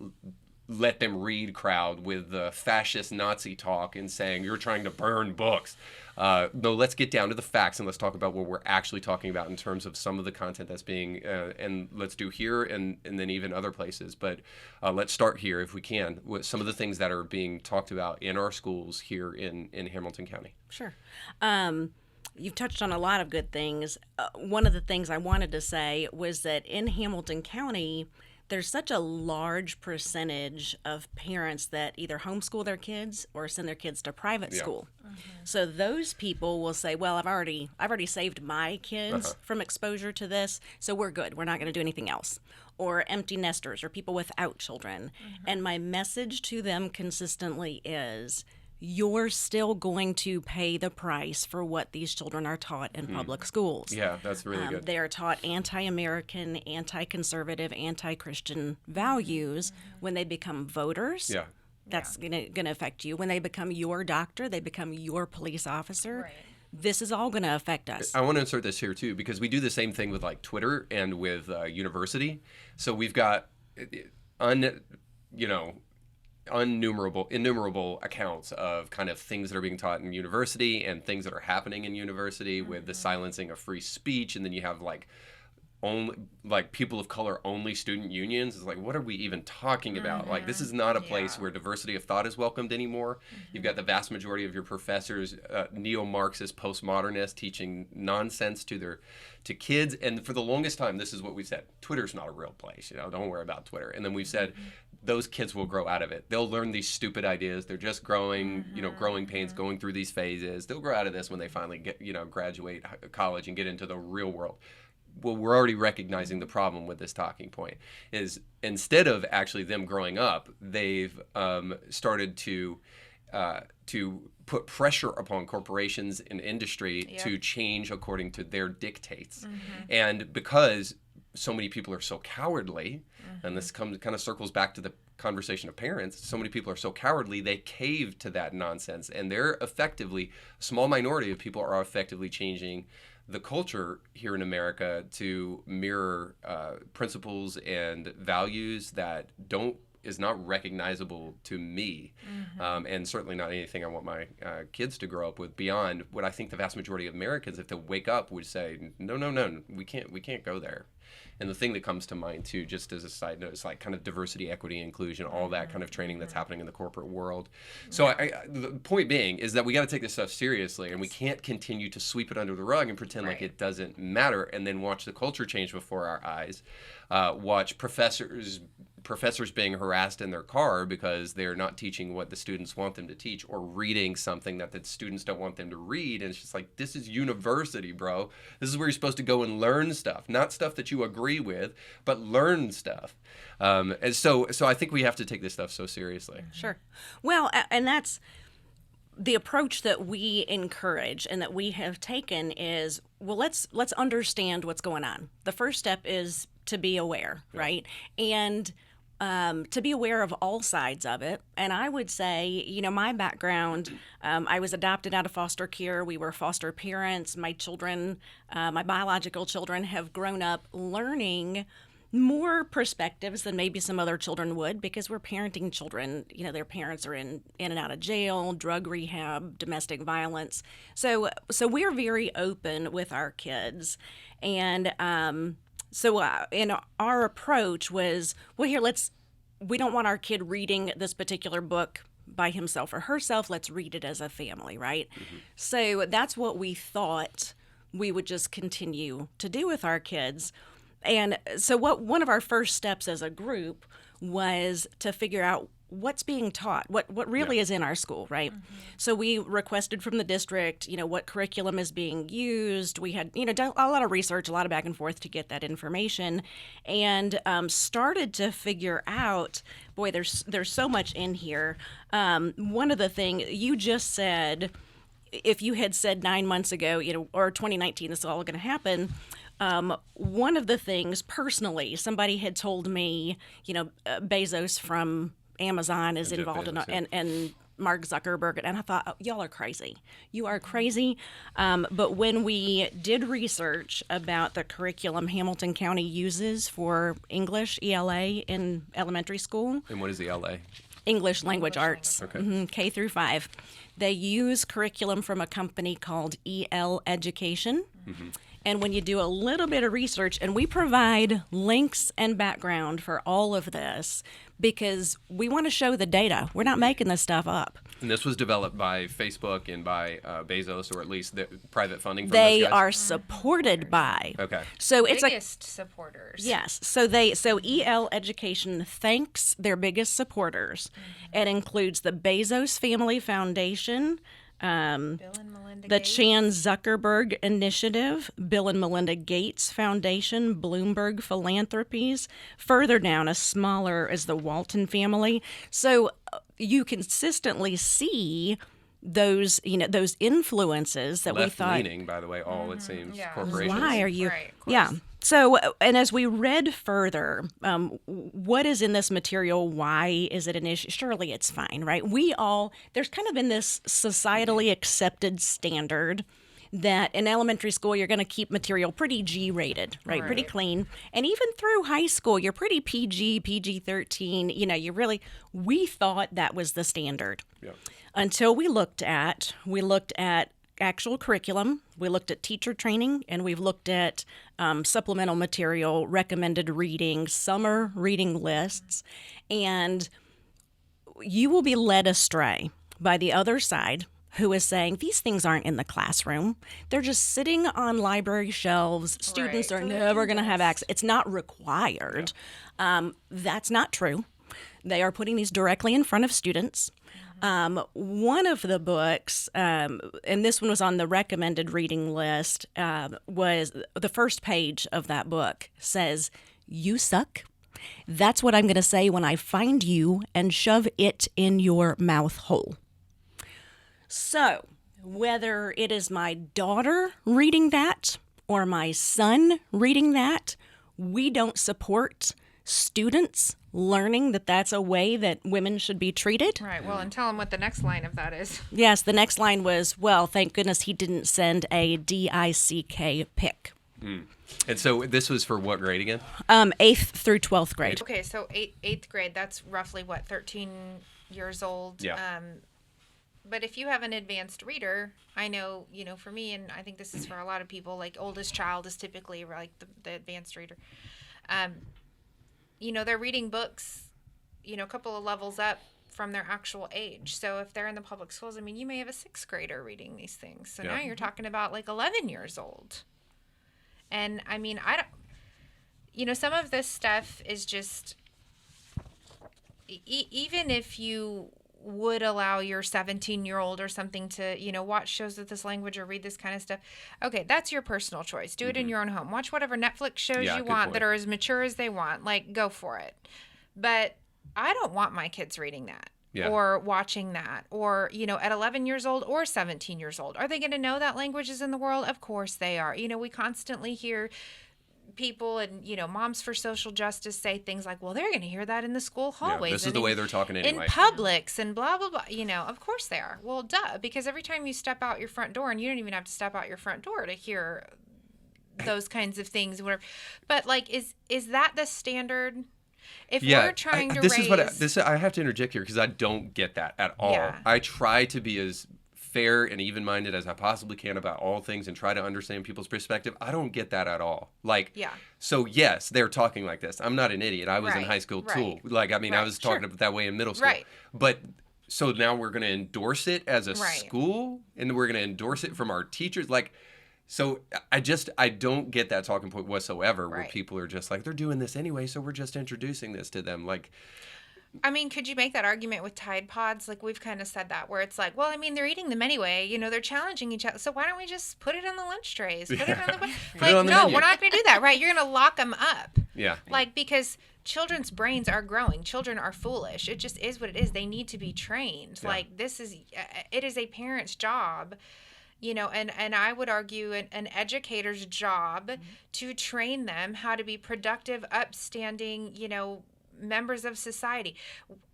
[SPEAKER 2] let them read crowd with the fascist Nazi talk and saying you're trying to burn books. No, let's get down to the facts and let's talk about what we're actually talking about in terms of some of the content that's being, and let's do here and then even other places. But let's start here, if we can, with some of the things that are being talked about in our schools here in Hamilton County.
[SPEAKER 1] Sure. You've touched on a lot of good things. One of the things I wanted to say was that in Hamilton County, there's such a large percentage of parents that either homeschool their kids or send their kids to private school. So those people will say, well, I've already saved my kids from exposure to this, so we're good. We're not going to do anything else. Or empty nesters or people without children. And my message to them consistently is, you're still going to pay the price for what these children are taught in public schools.
[SPEAKER 2] Yeah, that's really good.
[SPEAKER 1] They are taught anti-American, anti-conservative, anti-Christian values when they become voters.
[SPEAKER 2] Yeah.
[SPEAKER 1] That's going to affect you. When they become your doctor, they become your police officer.
[SPEAKER 3] Right.
[SPEAKER 1] This is all going to affect us.
[SPEAKER 2] I want to insert this here too, because we do the same thing with like Twitter and with university. So we've got innumerable accounts of kind of things that are being taught in university and things that are happening in university with the silencing of free speech. And then you have only people of color only student unions. It's like, what are we even talking about? Like, this is not a place where diversity of thought is welcomed anymore. You've got the vast majority of your professors, neo-Marxist, postmodernists, teaching nonsense to kids. And for the longest time, this is what we said: Twitter's not a real place. Don't worry about Twitter. And then we've said, those kids will grow out of it. They'll learn these stupid ideas. They're just growing, growing pains, going through these phases. They'll grow out of this when they finally get, graduate college and get into the real world. Well, we're already recognizing the problem with this talking point is, instead of actually them growing up, they've started to put pressure upon corporations and industry to change according to their dictates. And because so many people are so cowardly, and this kind of circles back to the conversation of parents, so many people are so cowardly, they cave to that nonsense. And they're effectively, a small minority of people are effectively changing the culture here in America to mirror principles and values that don't is not recognizable to me, and certainly not anything I want my kids to grow up with. Beyond what I think the vast majority of Americans, if they wake up, would say, no, we can't go there. And the thing that comes to mind too, just as a side note, is like kind of diversity, equity, inclusion, all that kind of training that's happening in the corporate world. So the point being is that we got to take this stuff seriously, and we can't continue to sweep it under the rug and pretend like it doesn't matter, and then watch the culture change before our eyes. Watch professors being harassed in their car because they're not teaching what the students want them to teach, or reading something that the students don't want them to read. And it's just like, this is university, bro. This is where you're supposed to go and learn stuff, not stuff that you agree with, but learn stuff. And so I think we have to take this stuff so seriously.
[SPEAKER 1] Sure. Well, and that's the approach that we encourage and that we have taken is, well, let's understand what's going on. The first step is to be aware, right? And to be aware of all sides of it. And I would say, my background, I was adopted out of foster care. We were foster parents. My children, my biological children, have grown up learning more perspectives than maybe some other children would, because we're parenting children. Their parents are in and out of jail, drug rehab, domestic violence. So we're very open with our kids. And So in our approach was, well, here, we don't want our kid reading this particular book by himself or herself. Let's read it as a family, right? Mm-hmm. So that's what we thought we would just continue to do with our kids. And so one of our first steps as a group was to figure out what's being taught, what really is in our school, right? Mm-hmm. So we requested from the district, what curriculum is being used. We had, done a lot of research, a lot of back and forth to get that information, and started to figure out, boy, there's so much in here. One of the things you just said, if you had said 9 months ago, or 2019, this is all going to happen. One of the things, personally, somebody had told me, Bezos from Amazon is involved and Mark Zuckerberg, and I thought, oh, y'all are crazy. You are crazy. But when we did research about the curriculum Hamilton County uses for English, ELA, in elementary school.
[SPEAKER 2] And what is ELA?
[SPEAKER 1] English Language Arts,
[SPEAKER 2] okay.
[SPEAKER 1] K through 5. They use curriculum from a company called EL Education. Mm-hmm. And when you do a little bit of research, and we provide links and background for all of this because we want to show the data. We're not making this stuff up.
[SPEAKER 2] And this was developed by Facebook and by Bezos, or at least the private funding from
[SPEAKER 1] they
[SPEAKER 2] those guys?
[SPEAKER 1] are supported by.
[SPEAKER 2] Okay.
[SPEAKER 1] So it's
[SPEAKER 3] biggest supporters.
[SPEAKER 1] Yes. So EL Education thanks their biggest supporters. Mm-hmm. It includes the Bezos Family Foundation,
[SPEAKER 3] Bill and Melinda
[SPEAKER 1] the
[SPEAKER 3] Gates.
[SPEAKER 1] Chan Zuckerberg Initiative, Bill and Melinda Gates Foundation, Bloomberg Philanthropies. Further down, a smaller is the Walton family. So you consistently see those influences that we thought.
[SPEAKER 2] Left-leaning, by the way, all it seems, corporations.
[SPEAKER 1] Why are you?
[SPEAKER 3] Right,
[SPEAKER 1] yeah. So, and as we read further, what is in this material? Why is it an issue? Surely it's fine, right? There's kind of been this societally accepted standard that in elementary school, you're going to keep material pretty G-rated, right? Pretty clean. And even through high school, you're pretty PG-13. We thought that was the standard.
[SPEAKER 2] Yeah.
[SPEAKER 1] Until we looked at actual curriculum, we looked at teacher training, and we've looked at supplemental material, recommended reading, summer reading lists, and you will be led astray by the other side who is saying these things aren't in the classroom. They're just sitting on library shelves. Students are never going to have access. It's not required. Yeah. That's not true. They are putting these directly in front of students. One of the books, and this one was on the recommended reading list, was the first page of that book says, "You suck. That's what I'm going to say when I find you and shove it in your mouth hole." So, whether it is my daughter reading that or my son reading that, we don't support students learning that that's a way that women should be treated.
[SPEAKER 3] Right. Well, and tell them what the next line of that is.
[SPEAKER 1] Yes, the next line was, well, thank goodness he didn't send a DICK pic.
[SPEAKER 2] And so this was for what grade again?
[SPEAKER 1] 8th through 12th grade.
[SPEAKER 3] Okay, so eighth grade, that's roughly what, 13 years old?
[SPEAKER 2] Yeah.
[SPEAKER 3] But if you have an advanced reader, I know, for me, and I think this is for a lot of people, like oldest child is typically like the advanced reader. They're reading books, a couple of levels up from their actual age. So if they're in the public schools, you may have a 6th grader reading these things. So now you're talking about like 11 years old. And I don't, some of this stuff is just, even if you would allow your 17-year-old or something to, watch shows with this language or read this kind of stuff. Okay, that's your personal choice. Do it in your own home. Watch whatever Netflix shows you want that are as mature as they want. Like, go for it. But I don't want my kids reading that. Yeah. Or watching that, or, at 11 years old or 17 years old. Are they going to know that language is in the world? Of course they are. We constantly hear people and, moms for social justice say things like, well, they're going to hear that in the school hallways.
[SPEAKER 2] Yeah, this is the way they're talking anyway.
[SPEAKER 3] In Publix and blah, blah, blah. Of course they are. Well, duh, because every time you step out your front door, and you don't even have to step out your front door to hear those kinds of things, whatever. But, like, is that the standard? If we're trying to raise...
[SPEAKER 2] I have to interject here because I don't get that at all. Yeah. I try to be as fair and even-minded as I possibly can about all things and try to understand people's perspective. I don't get that at all. Like, so yes, they're talking like this. I'm not an idiot. I was in high school too. Like, I was talking that way in middle school. Right. But so now we're going to endorse it as a school, and we're going to endorse it from our teachers. Like, so I don't get that talking point whatsoever where people are just like, they're doing this anyway, so we're just introducing this to them. Like,
[SPEAKER 3] could you make that argument with Tide Pods? Like, we've kind of said that, where it's like, well, they're eating them anyway. They're challenging each other. So why don't we just put it on the lunch trays? Put it on the menu. We're not going to do that, right? You're going to lock them up. Yeah. Like, because children's brains are growing. Children are foolish. It just is what it is. They need to be trained. Yeah. Like, it is a parent's job. And I would argue an educator's job to train them how to be productive, upstanding, members of society.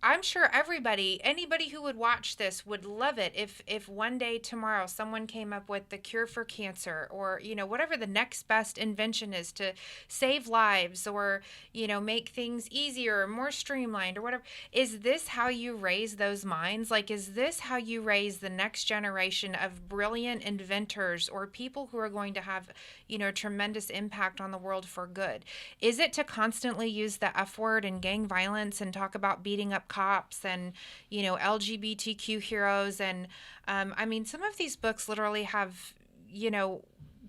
[SPEAKER 3] I'm sure anybody who would watch this would love it if one day tomorrow someone came up with the cure for cancer, or, whatever the next best invention is to save lives, or, make things easier, more streamlined, or whatever. Is this how you raise those minds? Like, is this how you raise the next generation of brilliant inventors or people who are going to have, tremendous impact on the world for good? Is it to constantly use the F word and gang violence and talk about beating up cops and, LGBTQ heroes? And, some of these books literally have,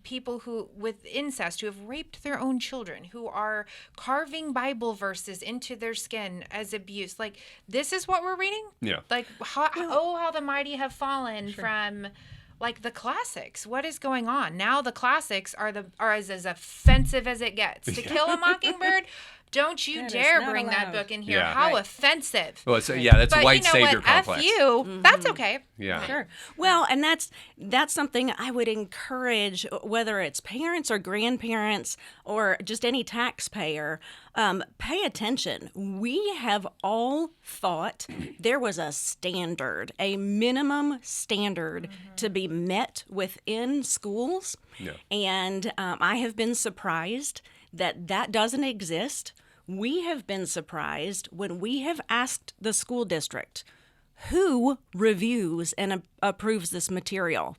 [SPEAKER 3] people who, with incest, who have raped their own children, who are carving Bible verses into their skin as abuse. Like, this is what we're reading? Yeah. Like, how the mighty have fallen from... Like, the classics. What is going on? Now the classics are as offensive as it gets. To Kill a Mockingbird, don't you dare bring that book in here. Yeah. How offensive.
[SPEAKER 2] Well, that's a white savior complex.
[SPEAKER 3] F you. That's okay.
[SPEAKER 2] Yeah.
[SPEAKER 1] Sure. Well, and that's something I would encourage, whether it's parents or grandparents or just any taxpayer, pay attention. We have all thought there was a standard, a minimum standard to be met within schools. Yeah. And I have been surprised that doesn't exist. We have been surprised when we have asked the school district, who reviews and approves this material?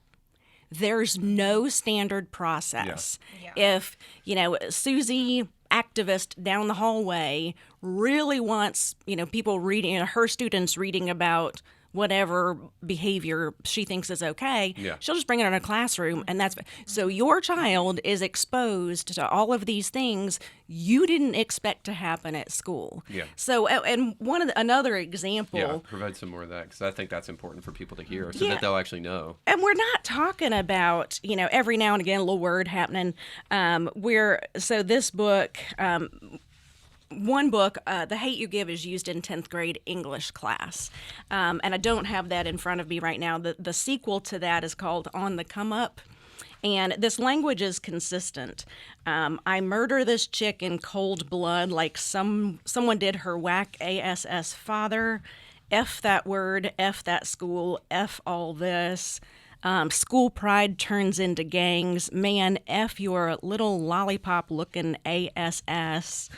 [SPEAKER 1] There's no standard process. Yeah. Yeah. If, Susie, activist down the hallway, really wants, people reading, her students reading about whatever behavior she thinks is okay, she'll just bring it in a classroom, and that's so your child is exposed to all of these things you didn't expect to happen at school. Yeah. So, and another example.
[SPEAKER 2] Provide some more of that, because I think that's important for people to hear, so that they'll actually know.
[SPEAKER 1] And we're not talking about every now and again a little word happening. This book. One book, The Hate You Give, is used in 10th grade English class. And I don't have that in front of me right now. The sequel to that is called On the Come Up. And this language is consistent. I murder this chick in cold blood like someone did her whack ASS father. F that word, F that school, F all this. School pride turns into gangs. Man, F your little lollipop-looking ASS.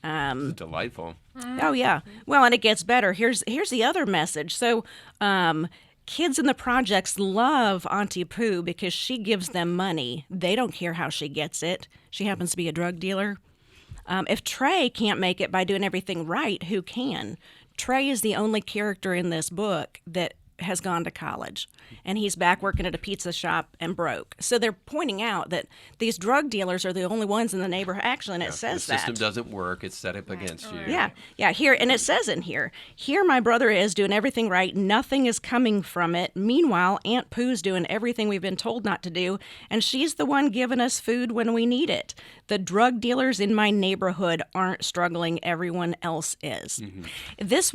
[SPEAKER 2] Delightful.
[SPEAKER 1] Oh yeah. Well, and it gets better. Here's the other message. So, kids in the projects love Auntie Pooh because she gives them money. They don't care how she gets it. She happens to be a drug dealer. If Trey can't make it by doing everything right, who can? Trey is the only character in this book that has gone to college, and he's back working at a pizza shop and broke. So they're pointing out that these drug dealers are the only ones in the neighborhood. Actually, and it says
[SPEAKER 2] the system
[SPEAKER 1] that.
[SPEAKER 2] doesn't work. It's set up against you.
[SPEAKER 1] Yeah. Here, and it says in here, my brother is doing everything right. Nothing is coming from it. Meanwhile, Aunt Pooh's doing everything we've been told not to do, and she's the one giving us food when we need it. The drug dealers in my neighborhood aren't struggling. Everyone else is. This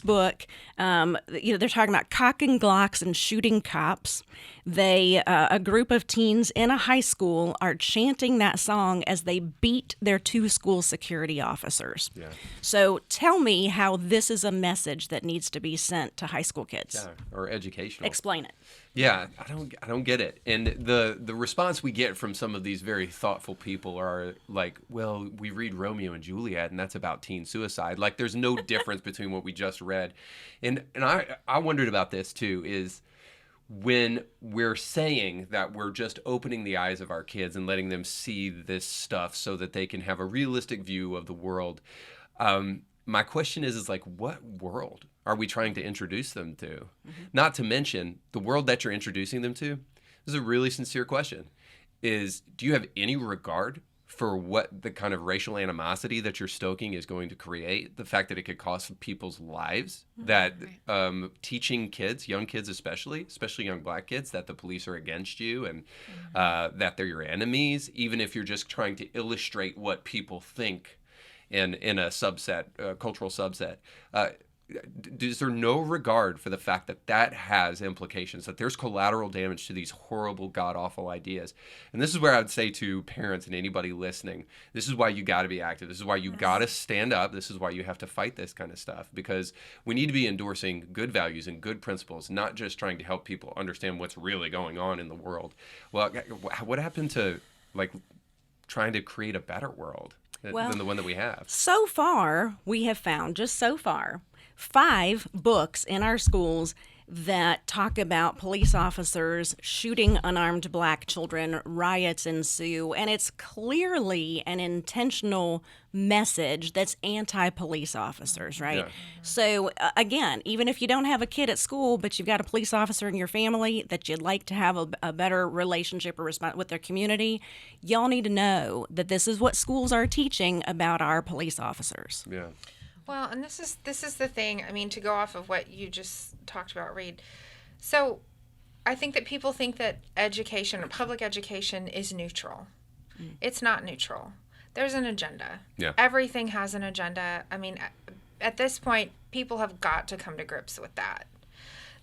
[SPEAKER 1] book, they're talking about cocking Glocks and shooting cops. A group of teens in a high school are chanting that song as they beat their 2 school security officers. Yeah. So tell me how this is a message that needs to be sent to high school kids.
[SPEAKER 2] Yeah, or educational.
[SPEAKER 1] Explain it.
[SPEAKER 2] Yeah, I don't get it. And the response we get from some of these very thoughtful people are like, well, we read Romeo and Juliet and that's about teen suicide. Like there's no difference between what we just read. And I wondered about this too, is when we're saying that we're just opening the eyes of our kids and letting them see this stuff so that they can have a realistic view of the world. My question is like, what world are we trying to introduce them to? Mm-hmm. Not to mention the world that you're introducing them to. This is a really sincere question. Do you have any regard for what the kind of racial animosity that you're stoking is going to create? The fact that it could cost people's lives, that teaching kids, young kids especially young black kids, that the police are against you and that they're your enemies, even if you're just trying to illustrate what people think in a subset, cultural subset. Is there no regard for the fact that has implications, that there's collateral damage to these horrible, god-awful ideas? And this is where I would say to parents and anybody listening, this is why you got to be active. This is why you got to stand up. This is why you have to fight this kind of stuff, because we need to be endorsing good values and good principles, not just trying to help people understand what's really going on in the world. Well, what happened to like trying to create a better world than the one that we have?
[SPEAKER 1] So far, we have found, just so far, 5 books in our schools that talk about police officers shooting unarmed black children, riots ensue, and it's clearly an intentional message that's anti-police officers, right? Yeah. So again, even if you don't have a kid at school, but you've got a police officer in your family that you'd like to have a better relationship or response with their community, y'all need to know that this is what schools are teaching about our police officers.
[SPEAKER 2] Yeah.
[SPEAKER 3] Well, and this is the thing. I mean, to go off of what you just talked about, Reed. So, I think that people think that education, or public education, is neutral. It's not neutral. There's an agenda.
[SPEAKER 2] Yeah.
[SPEAKER 3] Everything has an agenda. I mean, at this point, people have got to come to grips with that.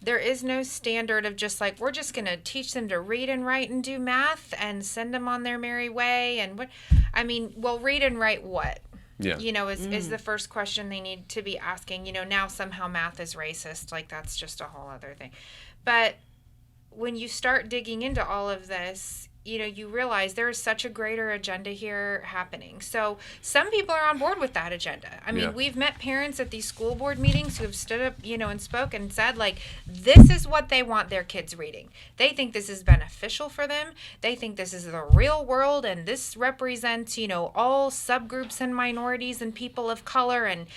[SPEAKER 3] There is no standard of just like, we're just going to teach them to read and write and do math and send them on their merry way. And what? I mean, well, read and write what?
[SPEAKER 2] Yeah.
[SPEAKER 3] Is the first question they need to be asking. Now somehow math is racist. Like, that's just a whole other thing. But when you start digging into all of this, you realize there is such a greater agenda here happening. So some people are on board with that agenda. I mean, we've met parents at these school board meetings who have stood up, and spoke and said, like, this is what they want their kids reading. They think this is beneficial for them. They think this is the real world, and this represents, all subgroups and minorities and people of color, and,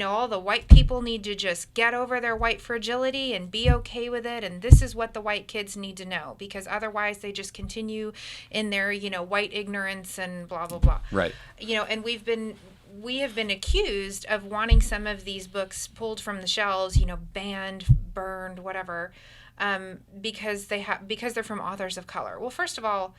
[SPEAKER 3] all the white people need to just get over their white fragility and be okay with it, and this is what the white kids need to know, because otherwise they just continue in their, white ignorance and blah, blah, blah.
[SPEAKER 2] Right.
[SPEAKER 3] And we have been accused of wanting some of these books pulled from the shelves, banned, burned, whatever, because they're from authors of color. Well, first of all,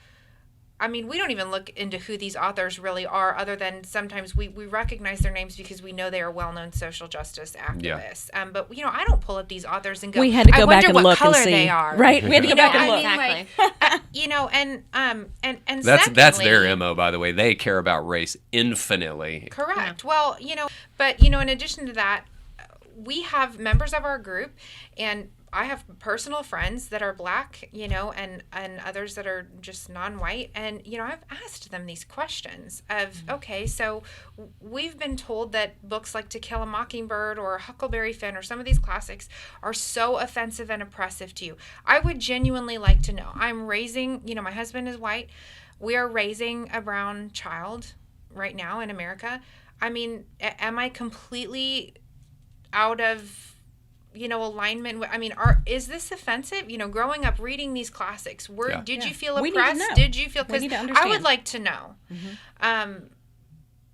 [SPEAKER 3] I mean, we don't even look into who these authors really are, other than sometimes we recognize their names because we know they are well-known social justice activists. Yeah. But, I don't pull up these authors and go,
[SPEAKER 1] we had to go back and look and see.
[SPEAKER 3] They are.
[SPEAKER 1] Right, we had to go back and look.
[SPEAKER 3] Exactly. And
[SPEAKER 2] that's their MO, by the way. They care about race infinitely.
[SPEAKER 3] Correct. Yeah. Well, but, in addition to that, we have members of our group, and I have personal friends that are Black, and others that are just non-white, and I've asked them these questions of, okay, so we've been told that books like To Kill a Mockingbird or Huckleberry Finn or some of these classics are so offensive and oppressive to you. I would genuinely like to know. I'm raising, my husband is white. We are raising a brown child right now in America. I mean, am I completely out of alignment? I mean, is this offensive? Growing up reading these classics, did you feel
[SPEAKER 1] We need to
[SPEAKER 3] oppressed?
[SPEAKER 1] know.
[SPEAKER 3] Did you feel?
[SPEAKER 1] We
[SPEAKER 3] Because
[SPEAKER 1] need to
[SPEAKER 3] I
[SPEAKER 1] understand.
[SPEAKER 3] would like to know. And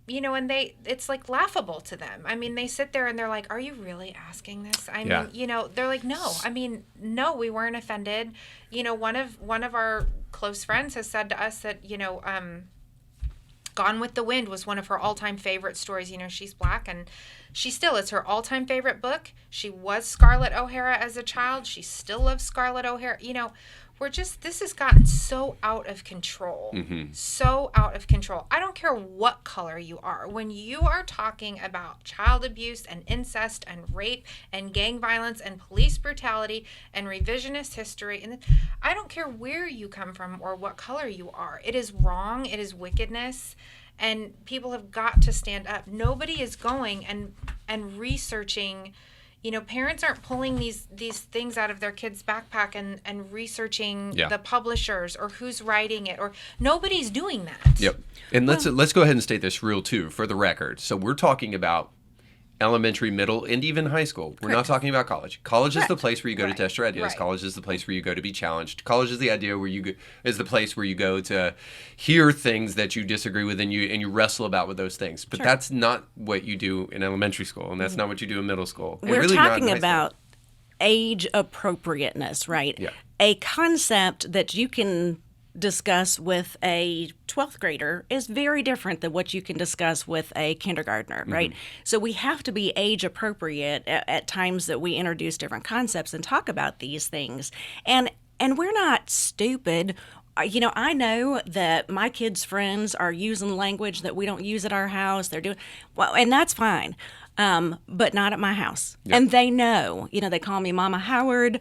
[SPEAKER 3] it's like laughable to them. I mean, they sit there and they're like, "Are you really asking this?" I mean, they're like, "No." I mean, no, we weren't offended. One of our close friends has said to us that Gone with the Wind was one of her all-time favorite stories. She's Black, and it's her all-time favorite book. She was Scarlett O'Hara as a child. She still loves Scarlett O'Hara. This has gotten so out of control. So out of control. I don't care what color you are. When you are talking about child abuse and incest and rape and gang violence and police brutality and revisionist history, and I don't care where you come from or what color you are. It is wrong. It is wickedness. And people have got to stand up. Nobody is going and researching. Parents aren't pulling these things out of their kids' backpack and researching the publishers or who's writing it, or nobody's doing that.
[SPEAKER 2] Yep. And let's go ahead and state this real too for the record. So we're talking about elementary, middle, and even high school. We're not talking about college. College is the place where you go to test your ideas.
[SPEAKER 3] Right.
[SPEAKER 2] College is the place where you go to be challenged. College is the idea where is the place where you go to hear things that you disagree with and you wrestle about with those things. But that's not what you do in elementary school, and that's not what you do in middle school. And
[SPEAKER 1] We're
[SPEAKER 2] really not in
[SPEAKER 1] talking
[SPEAKER 2] high school.
[SPEAKER 1] about age appropriateness, right?
[SPEAKER 2] Yeah.
[SPEAKER 1] A concept that you can discuss with a 12th grader is very different than what you can discuss with a kindergartner, right? So we have to be age appropriate at times that we introduce different concepts and talk about these things. And we're not stupid. I know that my kids' friends are using language that we don't use at our house. They're doing well, and that's fine. But not at my house.
[SPEAKER 2] Yep.
[SPEAKER 1] And they know, they call me Mama Howard.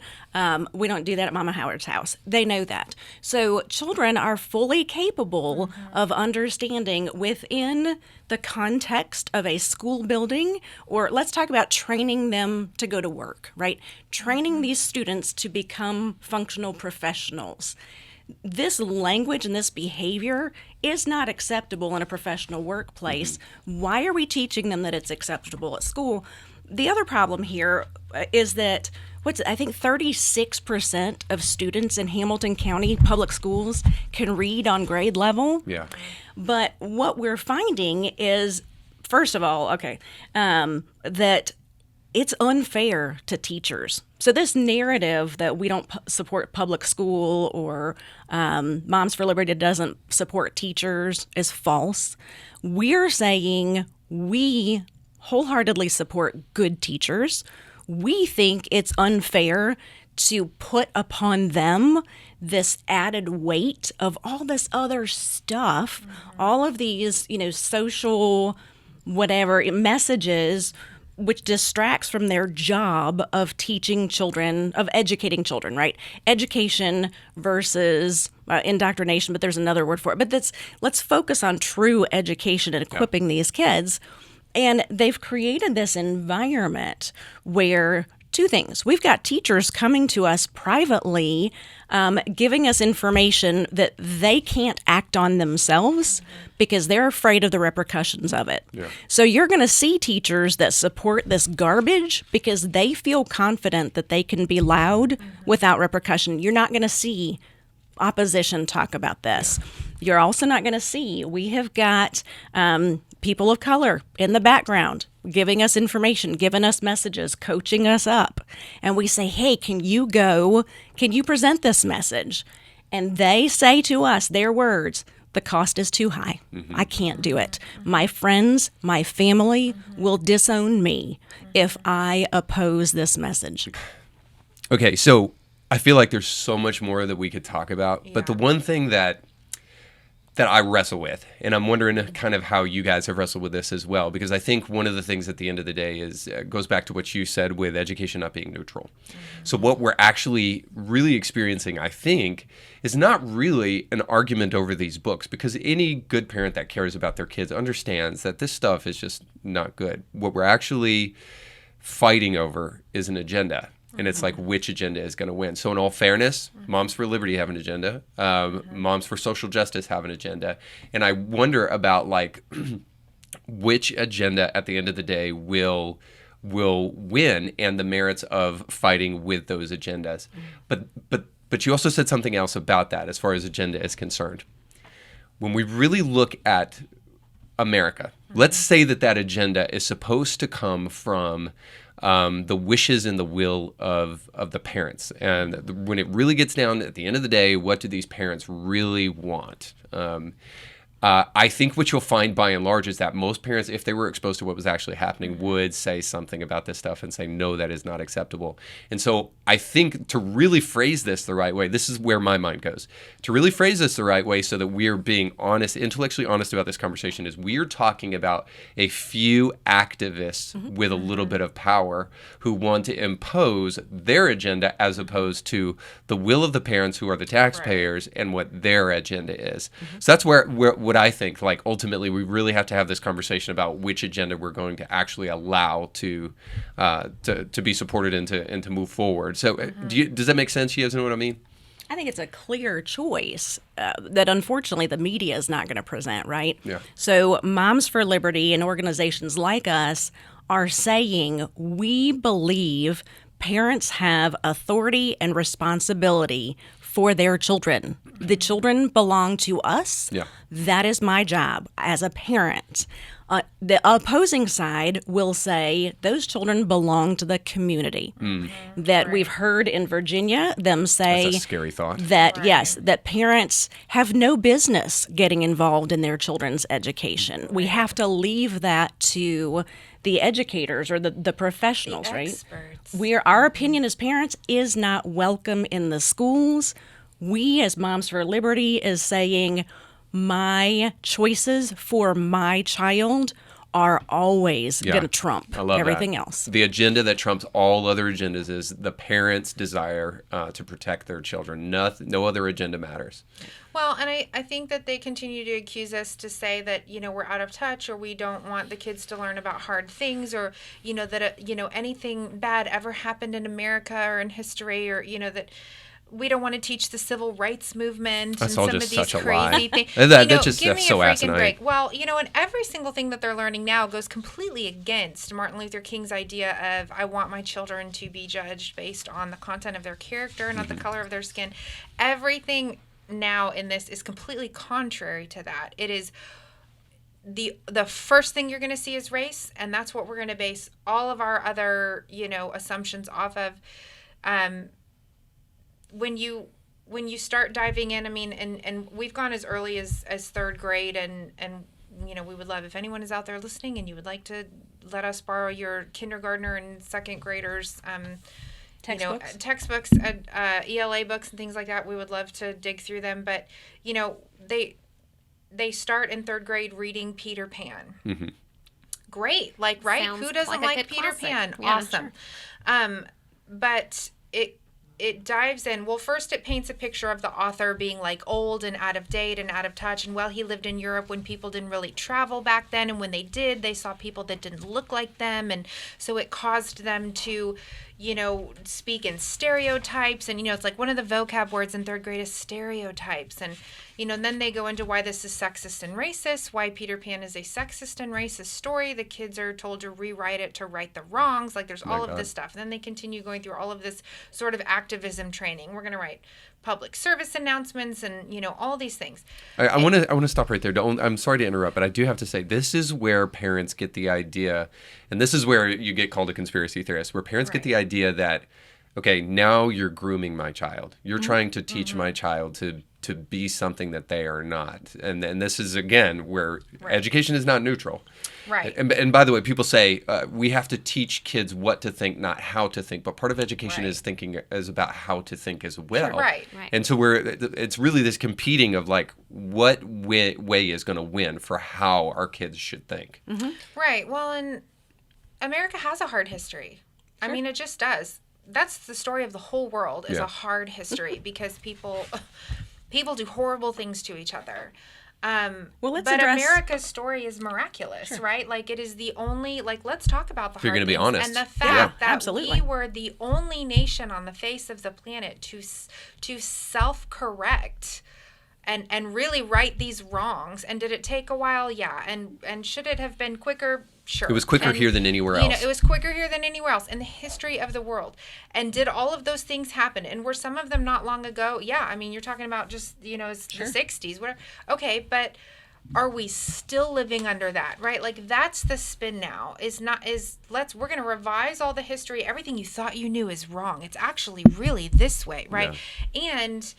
[SPEAKER 1] We don't do that at Mama Howard's house. They know that. So children are fully capable of understanding within the context of a school building, or let's talk about training them to go to work, right? Training these students to become functional professionals. This language and this behavior is not acceptable in a professional workplace. Why are we teaching them that it's acceptable at school? The other problem here is that I think 36% of students in Hamilton County public schools can read on grade level.
[SPEAKER 2] Yeah.
[SPEAKER 1] But what we're finding is, first of all, that it's unfair to teachers. So this narrative that we don't support public school or Moms for Liberty doesn't support teachers is false. We're saying we wholeheartedly support good teachers. We think it's unfair to put upon them this added weight of all this other stuff, all of these, social whatever messages, which distracts from their job of teaching children, of educating children, right? Education versus indoctrination, but there's another word for it. But let's focus on true education and equipping these kids. And they've created this environment where two things. We've got teachers coming to us privately, giving us information that they can't act on themselves because they're afraid of the repercussions of it.
[SPEAKER 2] Yeah.
[SPEAKER 1] So you're going to see teachers that support this garbage because they feel confident that they can be loud without repercussion. You're not going to see opposition talk about this. You're also not going to see, we have got people of color in the background giving us information, giving us messages, coaching us up. And we say, hey, can you present this message? And they say to us, their words, the cost is too high. I can't do it. My friends, my family will disown me if I oppose this message.
[SPEAKER 2] Okay, so I feel like there's so much more that we could talk about, but the
[SPEAKER 3] Yeah.
[SPEAKER 2] one thing that that I wrestle with. And I'm wondering kind of how you guys have wrestled with this as well, because I think one of the things at the end of the day is goes back to what you said with education not being neutral. So what we're actually really experiencing, I think, is not really an argument over these books, because any good parent that cares about their kids understands that this stuff is just not good. What we're actually fighting over is an agenda. And it's like, which agenda is going to win? So in all fairness, Moms for Liberty have an agenda. Moms for Social Justice have an agenda. And I wonder about like which agenda at the end of the day will win, and the merits of fighting with those agendas. But you also said something else about that as far as agenda is concerned. When we really look at America, let's say that agenda is supposed to come from the wishes and the will of the parents. And when it really gets down at the end of the day, what do these parents really want? I think what you'll find by and large is that most parents, if they were exposed to what was actually happening, would say something about this stuff and say, no, that is not acceptable. And so I think to really phrase this the right way, this is where my mind goes. To really phrase this the right way so that we're being honest, intellectually honest about this conversation, is we're talking about a few activists with a little bit of power who want to impose their agenda as opposed to the will of the parents who are the taxpayers and what their agenda is. So that's where what I think, like, ultimately we really have to have this conversation about which agenda we're going to actually allow to be supported and to move forward. So does that make sense? You guys know what I mean?
[SPEAKER 1] I think it's a clear choice that unfortunately the media is not going to present, right?
[SPEAKER 2] Yeah.
[SPEAKER 1] So Moms for Liberty and organizations like us are saying we believe parents have authority and responsibility for their children. The children belong to us.
[SPEAKER 2] Yeah.
[SPEAKER 1] That is my job as a parent. The opposing side will say those children belong to the community. That we've heard in Virginia them say
[SPEAKER 2] That's a scary thought.
[SPEAKER 1] that yes, that parents have no business getting involved in their children's education. We have to leave that to the educators or the professionals,
[SPEAKER 3] The
[SPEAKER 1] right?
[SPEAKER 3] experts.
[SPEAKER 1] Our opinion as parents is not welcome in the schools. We as Moms for Liberty is saying my choices for my child are always going to trump
[SPEAKER 2] I love
[SPEAKER 1] everything
[SPEAKER 2] that.
[SPEAKER 1] else.
[SPEAKER 2] The agenda that trumps all other agendas is the parents' desire to protect their children. No other agenda matters.
[SPEAKER 3] Well, and I think that they continue to accuse us to say that, we're out of touch, or we don't want the kids to learn about hard things, or, that, anything bad ever happened in America or in history, or, that we don't want to teach the civil rights movement
[SPEAKER 2] That's
[SPEAKER 3] and
[SPEAKER 2] all
[SPEAKER 3] some
[SPEAKER 2] just
[SPEAKER 3] of these
[SPEAKER 2] such a
[SPEAKER 3] crazy
[SPEAKER 2] lie.
[SPEAKER 3] things.
[SPEAKER 2] That's just
[SPEAKER 3] give me
[SPEAKER 2] so
[SPEAKER 3] a freaking
[SPEAKER 2] asinine.
[SPEAKER 3] break. Well, and every single thing that they're learning now goes completely against Martin Luther King's idea of, I want my children to be judged based on the content of their character, not the color of their skin. Everything now in this is completely contrary to that. It is the first thing you're going to see is race, and that's what we're going to base all of our other assumptions off of. When you start diving in, I mean, and we've gone as early as third grade, and we would love if anyone is out there listening and you would like to let us borrow your kindergartner and second graders textbooks, ELA books and things like that. We would love to dig through them, but they start in third grade reading Peter Pan.
[SPEAKER 2] Mm-hmm.
[SPEAKER 3] Great, right?
[SPEAKER 4] Sounds
[SPEAKER 3] Who doesn't
[SPEAKER 4] like a
[SPEAKER 3] like Peter
[SPEAKER 4] classic.
[SPEAKER 3] Pan?
[SPEAKER 4] Yeah,
[SPEAKER 3] Awesome. But it dives in. Well, first it paints a picture of the author being like old and out of date and out of touch. And he lived in Europe when people didn't really travel back then. And when they did, they saw people that didn't look like them. And so it caused them to, speak in stereotypes. And, it's like one of the vocab words in third grade is stereotypes. And, and then they go into why this is sexist and racist, why Peter Pan is a sexist and racist story. The kids are told to rewrite it to right the wrongs. Like there's all of this stuff. And then they continue going through all of this sort of activism training. We're going to write public service announcements and, all these things.
[SPEAKER 2] I want to stop right there. I'm sorry to interrupt, but I do have to say this is where parents get the idea, and this is where you get called a conspiracy theorist, where parents get the idea that, okay, now you're grooming my child. You're trying to teach my child to to be something that they are not. And this is, again, where education is not neutral.
[SPEAKER 3] Right.
[SPEAKER 2] And by the way, people say we have to teach kids what to think, not how to think. But part of education is about how to think as well.
[SPEAKER 3] Right.
[SPEAKER 2] And so it's really this competing of like what way is going to win for how our kids should think.
[SPEAKER 3] Mm-hmm. Right. Well, and America has a hard history. I mean, it just does. That's the story of the whole world is a hard history because people do horrible things to each other. But America's story is miraculous, right? Like it is the only, let's talk about the hard
[SPEAKER 2] You're going to be honest.
[SPEAKER 3] And the fact that we were the only nation on the face of the planet to self-correct and really right these wrongs. And did it take a while? Yeah. And should it have been quicker? Sure.
[SPEAKER 2] It was quicker here than anywhere else.
[SPEAKER 3] It was quicker here than anywhere else in the history of the world. And did all of those things happen? And were some of them not long ago? Yeah. I mean, you're talking about just, the 60s, whatever. Okay. But are we still living under that, right? Like that's the spin now we're going to revise all the history. Everything you thought you knew is wrong. It's actually really this way, right? Yeah. And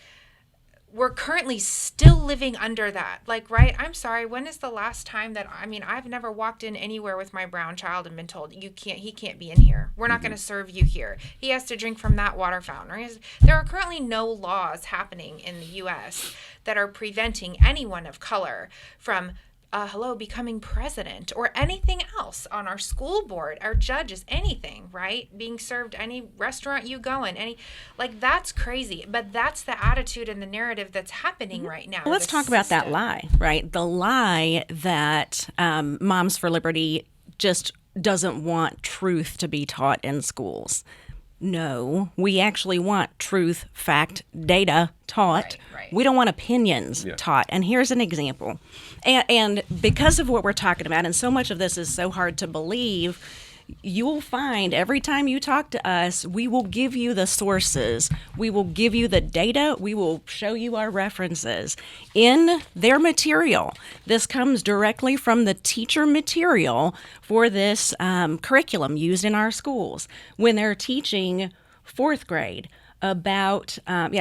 [SPEAKER 3] we're currently still living under that. Like, right? I'm sorry. When is the last time I've never walked in anywhere with my brown child and been told, he can't be in here. We're not going to serve you here. He has to drink from that water fountain. There are currently no laws happening in the U.S. that are preventing anyone of color from becoming president or anything else on our school board, our judges, anything, right? Being served any restaurant you go in, that's crazy. But that's the attitude and the narrative that's happening right now.
[SPEAKER 1] Well, let's talk about that lie, right? The lie that Moms for Liberty just doesn't want truth to be taught in schools. No, we actually want truth, fact, data taught.
[SPEAKER 3] Right.
[SPEAKER 1] We don't want opinions taught. And here's an example. And because of what we're talking about, and so much of this is so hard to believe, you'll find every time you talk to us, we will give you the sources. We will give you the data. We will show you our references in their material. This comes directly from the teacher material for this curriculum used in our schools when they're teaching fourth grade about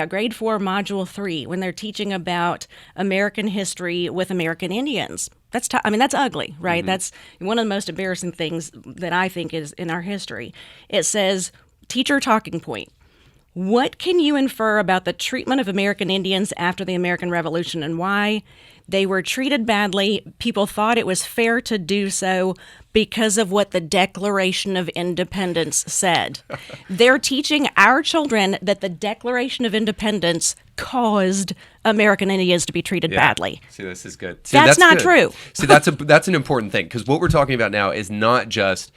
[SPEAKER 1] grade 4 module 3 when they're teaching about American history with American Indians. That's ugly, right? Mm-hmm. That's one of the most embarrassing things that I think is in our history. It says, teacher talking point. What can you infer about the treatment of American Indians after the American Revolution and why? They were treated badly. People thought it was fair to do so because of what the Declaration of Independence said. They're teaching our children that the Declaration of Independence caused American Indians to be treated badly.
[SPEAKER 2] See, this is good.
[SPEAKER 1] That's not true.
[SPEAKER 2] See, that's an important thing because what we're talking about now is not just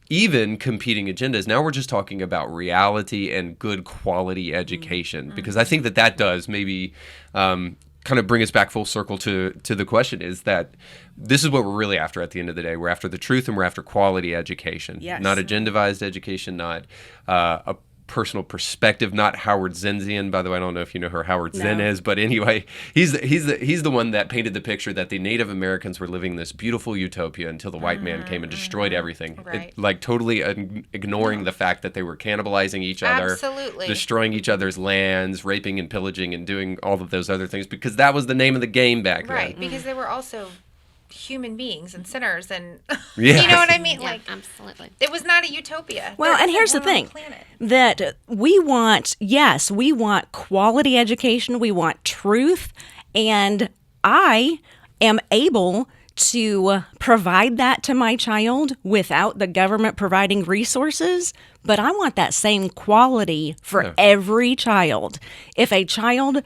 [SPEAKER 2] even competing agendas. Now we're just talking about reality and good quality education because I think that does maybe kind of bring us back full circle to the question is that this is what we're really after at the end of the day. We're after the truth and we're after quality education, not agendized education, not a personal perspective, not Howard Zenzian. By the way, I don't know if you know who Howard Zen is, but anyway, he's the one that painted the picture that the Native Americans were living this beautiful utopia until the white man came and destroyed everything.
[SPEAKER 3] Right.
[SPEAKER 2] Totally ignoring the fact that they were cannibalizing each other,
[SPEAKER 3] Absolutely.
[SPEAKER 2] destroying each other's lands, raping and pillaging and doing all of those other things because that was the name of the game back then.
[SPEAKER 3] Right, because they were also human beings and sinners and you know what I mean?
[SPEAKER 4] Yeah, absolutely.
[SPEAKER 3] It was not a utopia.
[SPEAKER 1] Well, and here's the thing that we want quality education, we want truth, and I am able to provide that to my child without the government providing resources, but I want that same quality for every child. If a child's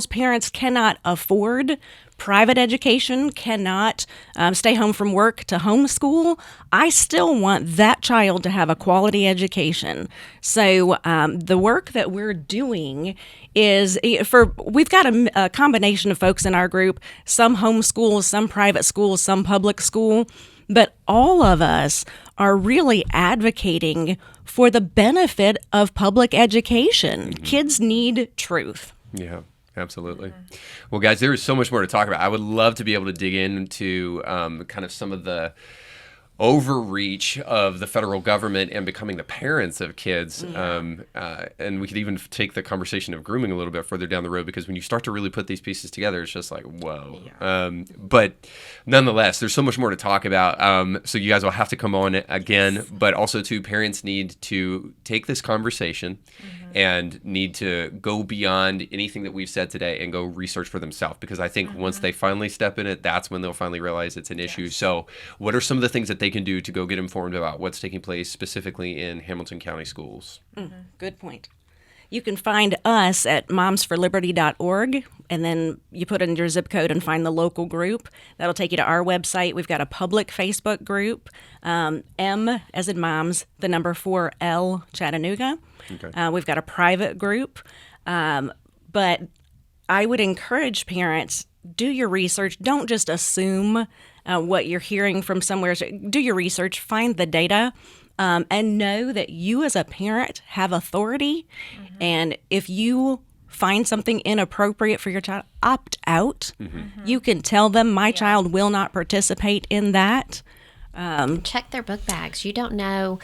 [SPEAKER 1] parents cannot afford private education, cannot stay home from work to homeschool, I still want that child to have a quality education. So the work that we're doing is we've got a combination of folks in our group, some homeschool, some private school, some public school, but all of us are really advocating for the benefit of public education. Mm-hmm. Kids need truth.
[SPEAKER 2] Yeah. Absolutely. Well, guys, there is so much more to talk about. I would love to be able to dig into kind of some of the overreach of the federal government and becoming the parents of kids. And we could even take the conversation of grooming a little bit further down the road, because when you start to really put these pieces together, it's just like, whoa. But nonetheless, there's so much more to talk about. So you guys will have to come on again, but also too, parents need to take this conversation and need to go beyond anything that we've said today and go research for themselves, because I think once they finally step in it, that's when they'll finally realize it's an issue. So what are some of the things that they can do to go get informed about what's taking place specifically in Hamilton County schools?
[SPEAKER 1] Good point. You can find us at momsforliberty.org, and then you put in your zip code and find the local group. That'll take you to our website. We've got a public Facebook group, M as in moms, the number 4L Chattanooga.
[SPEAKER 2] Okay.
[SPEAKER 1] We've got a private group. But I would encourage parents, do your research. Don't just assume what you're hearing from somewhere. Do your research, find the data, and know that you as a parent have authority. And if you find something inappropriate for your child, opt out. You can tell them, my child will not participate in that.
[SPEAKER 4] Check their book bags. You don't know.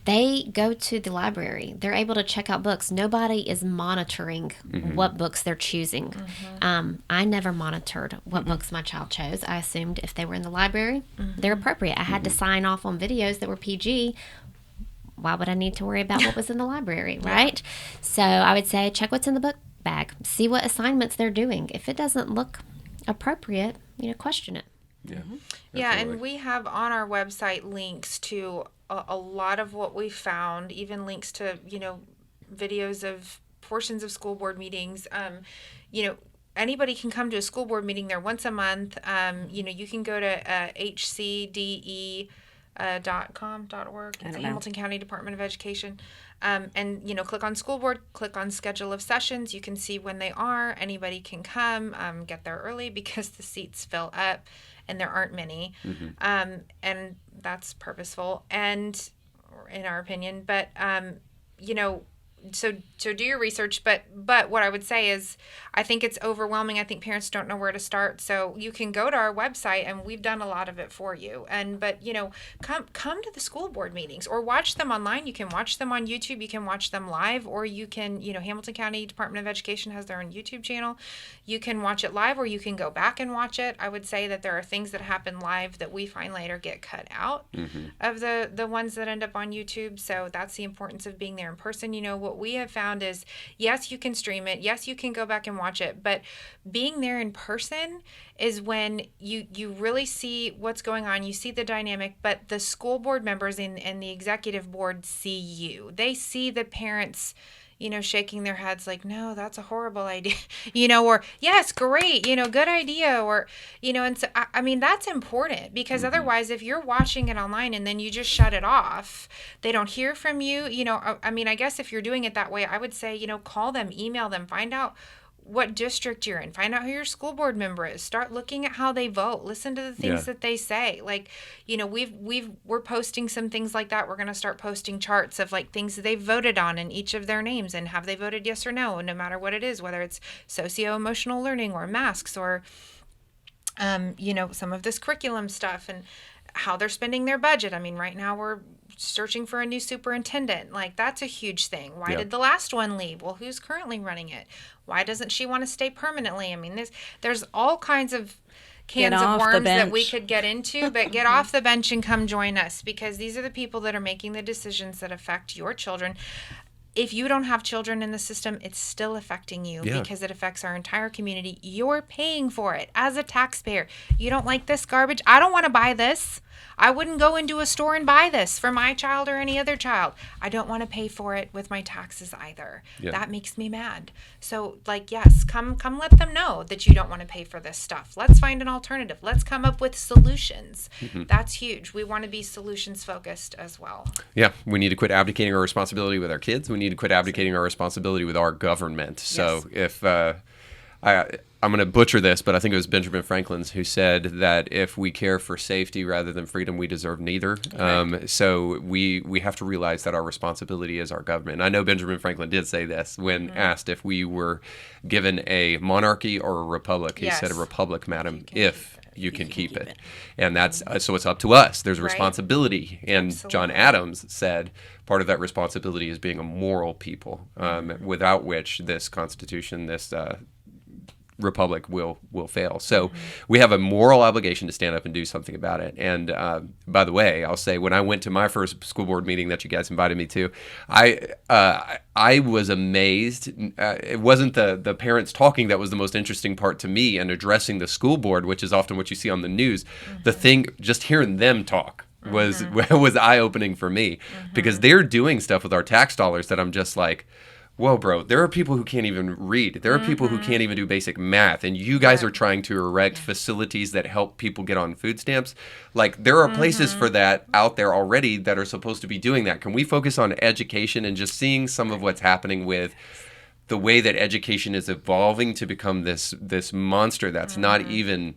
[SPEAKER 4] They go to the library. They're able to check out books. Nobody is monitoring what books they're choosing. I never monitored what books my child chose. I assumed if they were in the library, they're appropriate. I had to sign off on videos that were PG. Why would I need to worry about what was in the library, right? So I would say check what's in the book bag. See what assignments they're doing. If it doesn't look appropriate, question it.
[SPEAKER 3] Yeah, and we have on our website links to a lot of what we found, even links to, videos of portions of school board meetings. Anybody can come to a school board meeting there once a month. You can go to hcde.com.org. It's the Hamilton County Department of Education. And click on school board, click on schedule of sessions. You can see when they are. Anybody can come, get there early because the seats fill up and there aren't many. And that's purposeful and in our opinion, but so do your research, but what I would say is I think it's overwhelming. I think parents don't know where to start. So you can go to our website and we've done a lot of it for you. But come to the school board meetings or watch them online. You can watch them on YouTube. You can watch them live, or you can, Hamilton County Department of Education has their own YouTube channel. You can watch it live or you can go back and watch it. I would say that there are things that happen live that we find later get cut out of the ones that end up on YouTube. So that's the importance of being there in person. What we have found is, yes, you can stream it. Yes, you can go back and watch it. But being there in person is when you really see what's going on. You see the dynamic, but the school board members and the executive board see you. They see the parents, shaking their heads like, no, that's a horrible idea, or yes, great, good idea, or, and so, I mean, that's important because otherwise if you're watching it online and then you just shut it off, they don't hear from you, I mean, I guess if you're doing it that way, I would say, call them, email them, find out what district you're in, find out who your school board member is, start looking at how they vote, listen to the things that they say. Like, we're posting some things like that. We're going to start posting charts of like things that they've voted on in each of their names and have they voted yes or no, no matter what it is, whether it's socio-emotional learning or masks or, some of this curriculum stuff and how they're spending their budget. I mean, right now we're searching for a new superintendent. Like, that's a huge thing. Why did the last one leave? Well, who's currently running it? Why doesn't she want to stay permanently? I mean, there's all kinds of cans of worms that we could get into, but get off the bench and come join us because these are the people that are making the decisions that affect your children. If you don't have children in the system, it's still affecting you because it affects our entire community. You're paying for it as a taxpayer. You don't like this garbage? I don't want to buy this. I wouldn't go into a store and buy this for my child or any other child. I don't want to pay for it with my taxes either. That makes me mad. So, yes, come let them know that you don't want to pay for this stuff. Let's find an alternative. Let's come up with solutions. That's huge. We want to be solutions focused as well. Yeah,
[SPEAKER 2] we need to quit abdicating our responsibility with our kids. We need to quit abdicating our responsibility with our government. So if I'm going to butcher this, but I think it was Benjamin Franklin who said that if we care for safety rather than freedom, we deserve neither. So we have to realize that our responsibility is our government. And I know Benjamin Franklin did say this when asked if we were given a monarchy or a republic. He said a republic, madam, if you can keep it. And that's so it's up to us. There's a
[SPEAKER 3] Right.
[SPEAKER 2] responsibility. And John
[SPEAKER 3] Absolutely.
[SPEAKER 2] Adams said part of that responsibility is being a moral people, without which this Constitution, this republic will fail. So we have a moral obligation to stand up and do something about it. And by the way, I'll say when I went to my first school board meeting that you guys invited me to, I was amazed. It wasn't the parents talking that was the most interesting part to me, and addressing the school board, which is often what you see on the news. The thing, just hearing them talk was eye-opening for me, because they're doing stuff with our tax dollars that I'm just like, whoa, bro, there are people who can't even read. There are people who can't even do basic math. And you guys are trying to erect facilities that help people get on food stamps. Like, there are places for that out there already that are supposed to be doing that. Can we focus on education and just seeing some of what's happening with the way that education is evolving to become this monster that's not even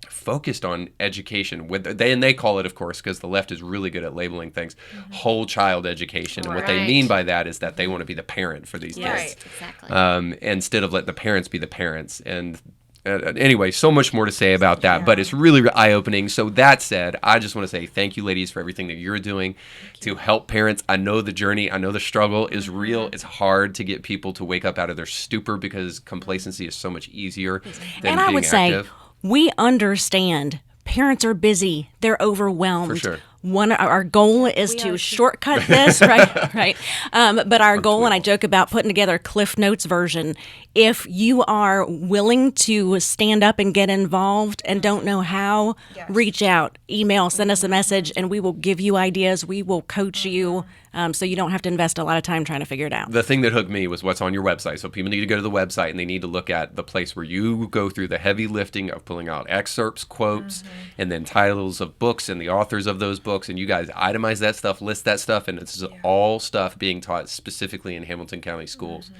[SPEAKER 2] focused on education? They call it, of course, because the left is really good at labeling things, whole child education. And what they
[SPEAKER 3] Right.
[SPEAKER 2] mean by that is that they want to be the parent for these
[SPEAKER 1] Yes.
[SPEAKER 2] kids,
[SPEAKER 4] Exactly.
[SPEAKER 2] instead of let the parents be the parents. And anyway, so much more to say about that, but it's really eye-opening. So that said, I just want to say thank you, ladies, for everything that you're doing to help parents. I know the journey, I know the struggle is real. It's hard to get people to wake up out of their stupor, because complacency is so much easier than
[SPEAKER 1] And I
[SPEAKER 2] being
[SPEAKER 1] would
[SPEAKER 2] active.
[SPEAKER 1] say we understand parents are busy, they're overwhelmed.
[SPEAKER 2] For sure.
[SPEAKER 1] Our goal is to shortcut this, right? But our goal, and I joke about putting together a Cliff Notes version. If you are willing to stand up and get involved and don't know how,
[SPEAKER 3] Yes.
[SPEAKER 1] reach out, email, send us a message, and we will give you ideas. We will coach you, so you don't have to invest a lot of time trying to figure it out.
[SPEAKER 2] The thing that hooked me was what's on your website. So people need to go to the website, and they need to look at the place where you go through the heavy lifting of pulling out excerpts, quotes, and then titles of books and the authors of those books. And you guys itemize that stuff, list that stuff, and it's all stuff being taught specifically in Hamilton County schools.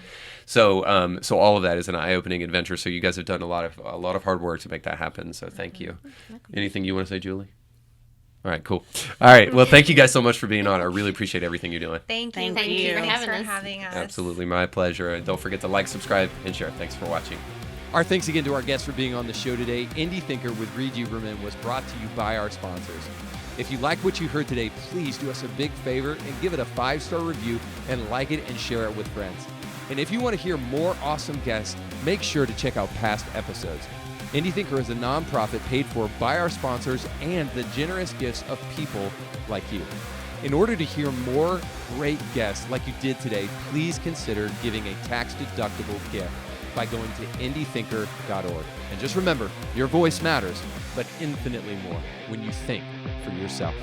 [SPEAKER 2] So, so all of that is an eye-opening adventure. So you guys have done a lot of hard work to make that happen. So thank you. Anything you want to say, Julie? All right, cool. All right, well, thank you guys so much for being on. I really appreciate everything you're doing.
[SPEAKER 3] Thank you.
[SPEAKER 1] Thank you for
[SPEAKER 3] Thanks
[SPEAKER 4] having us.
[SPEAKER 3] having us.
[SPEAKER 2] Absolutely, my pleasure. And don't forget to like, subscribe, and share. Thanks for watching.
[SPEAKER 5] Our thanks again to our guests for being on the show today. Indie Thinker with Reed Uberman was brought to you by our sponsors. If you like what you heard today, please do us a big favor and give it a 5-star review, and like it and share it with friends. And if you want to hear more awesome guests, make sure to check out past episodes. Indie Thinker is a nonprofit paid for by our sponsors and the generous gifts of people like you. In order to hear more great guests like you did today, please consider giving a tax-deductible gift by going to indiethinker.org. And just remember, your voice matters, but infinitely more when you think for yourself.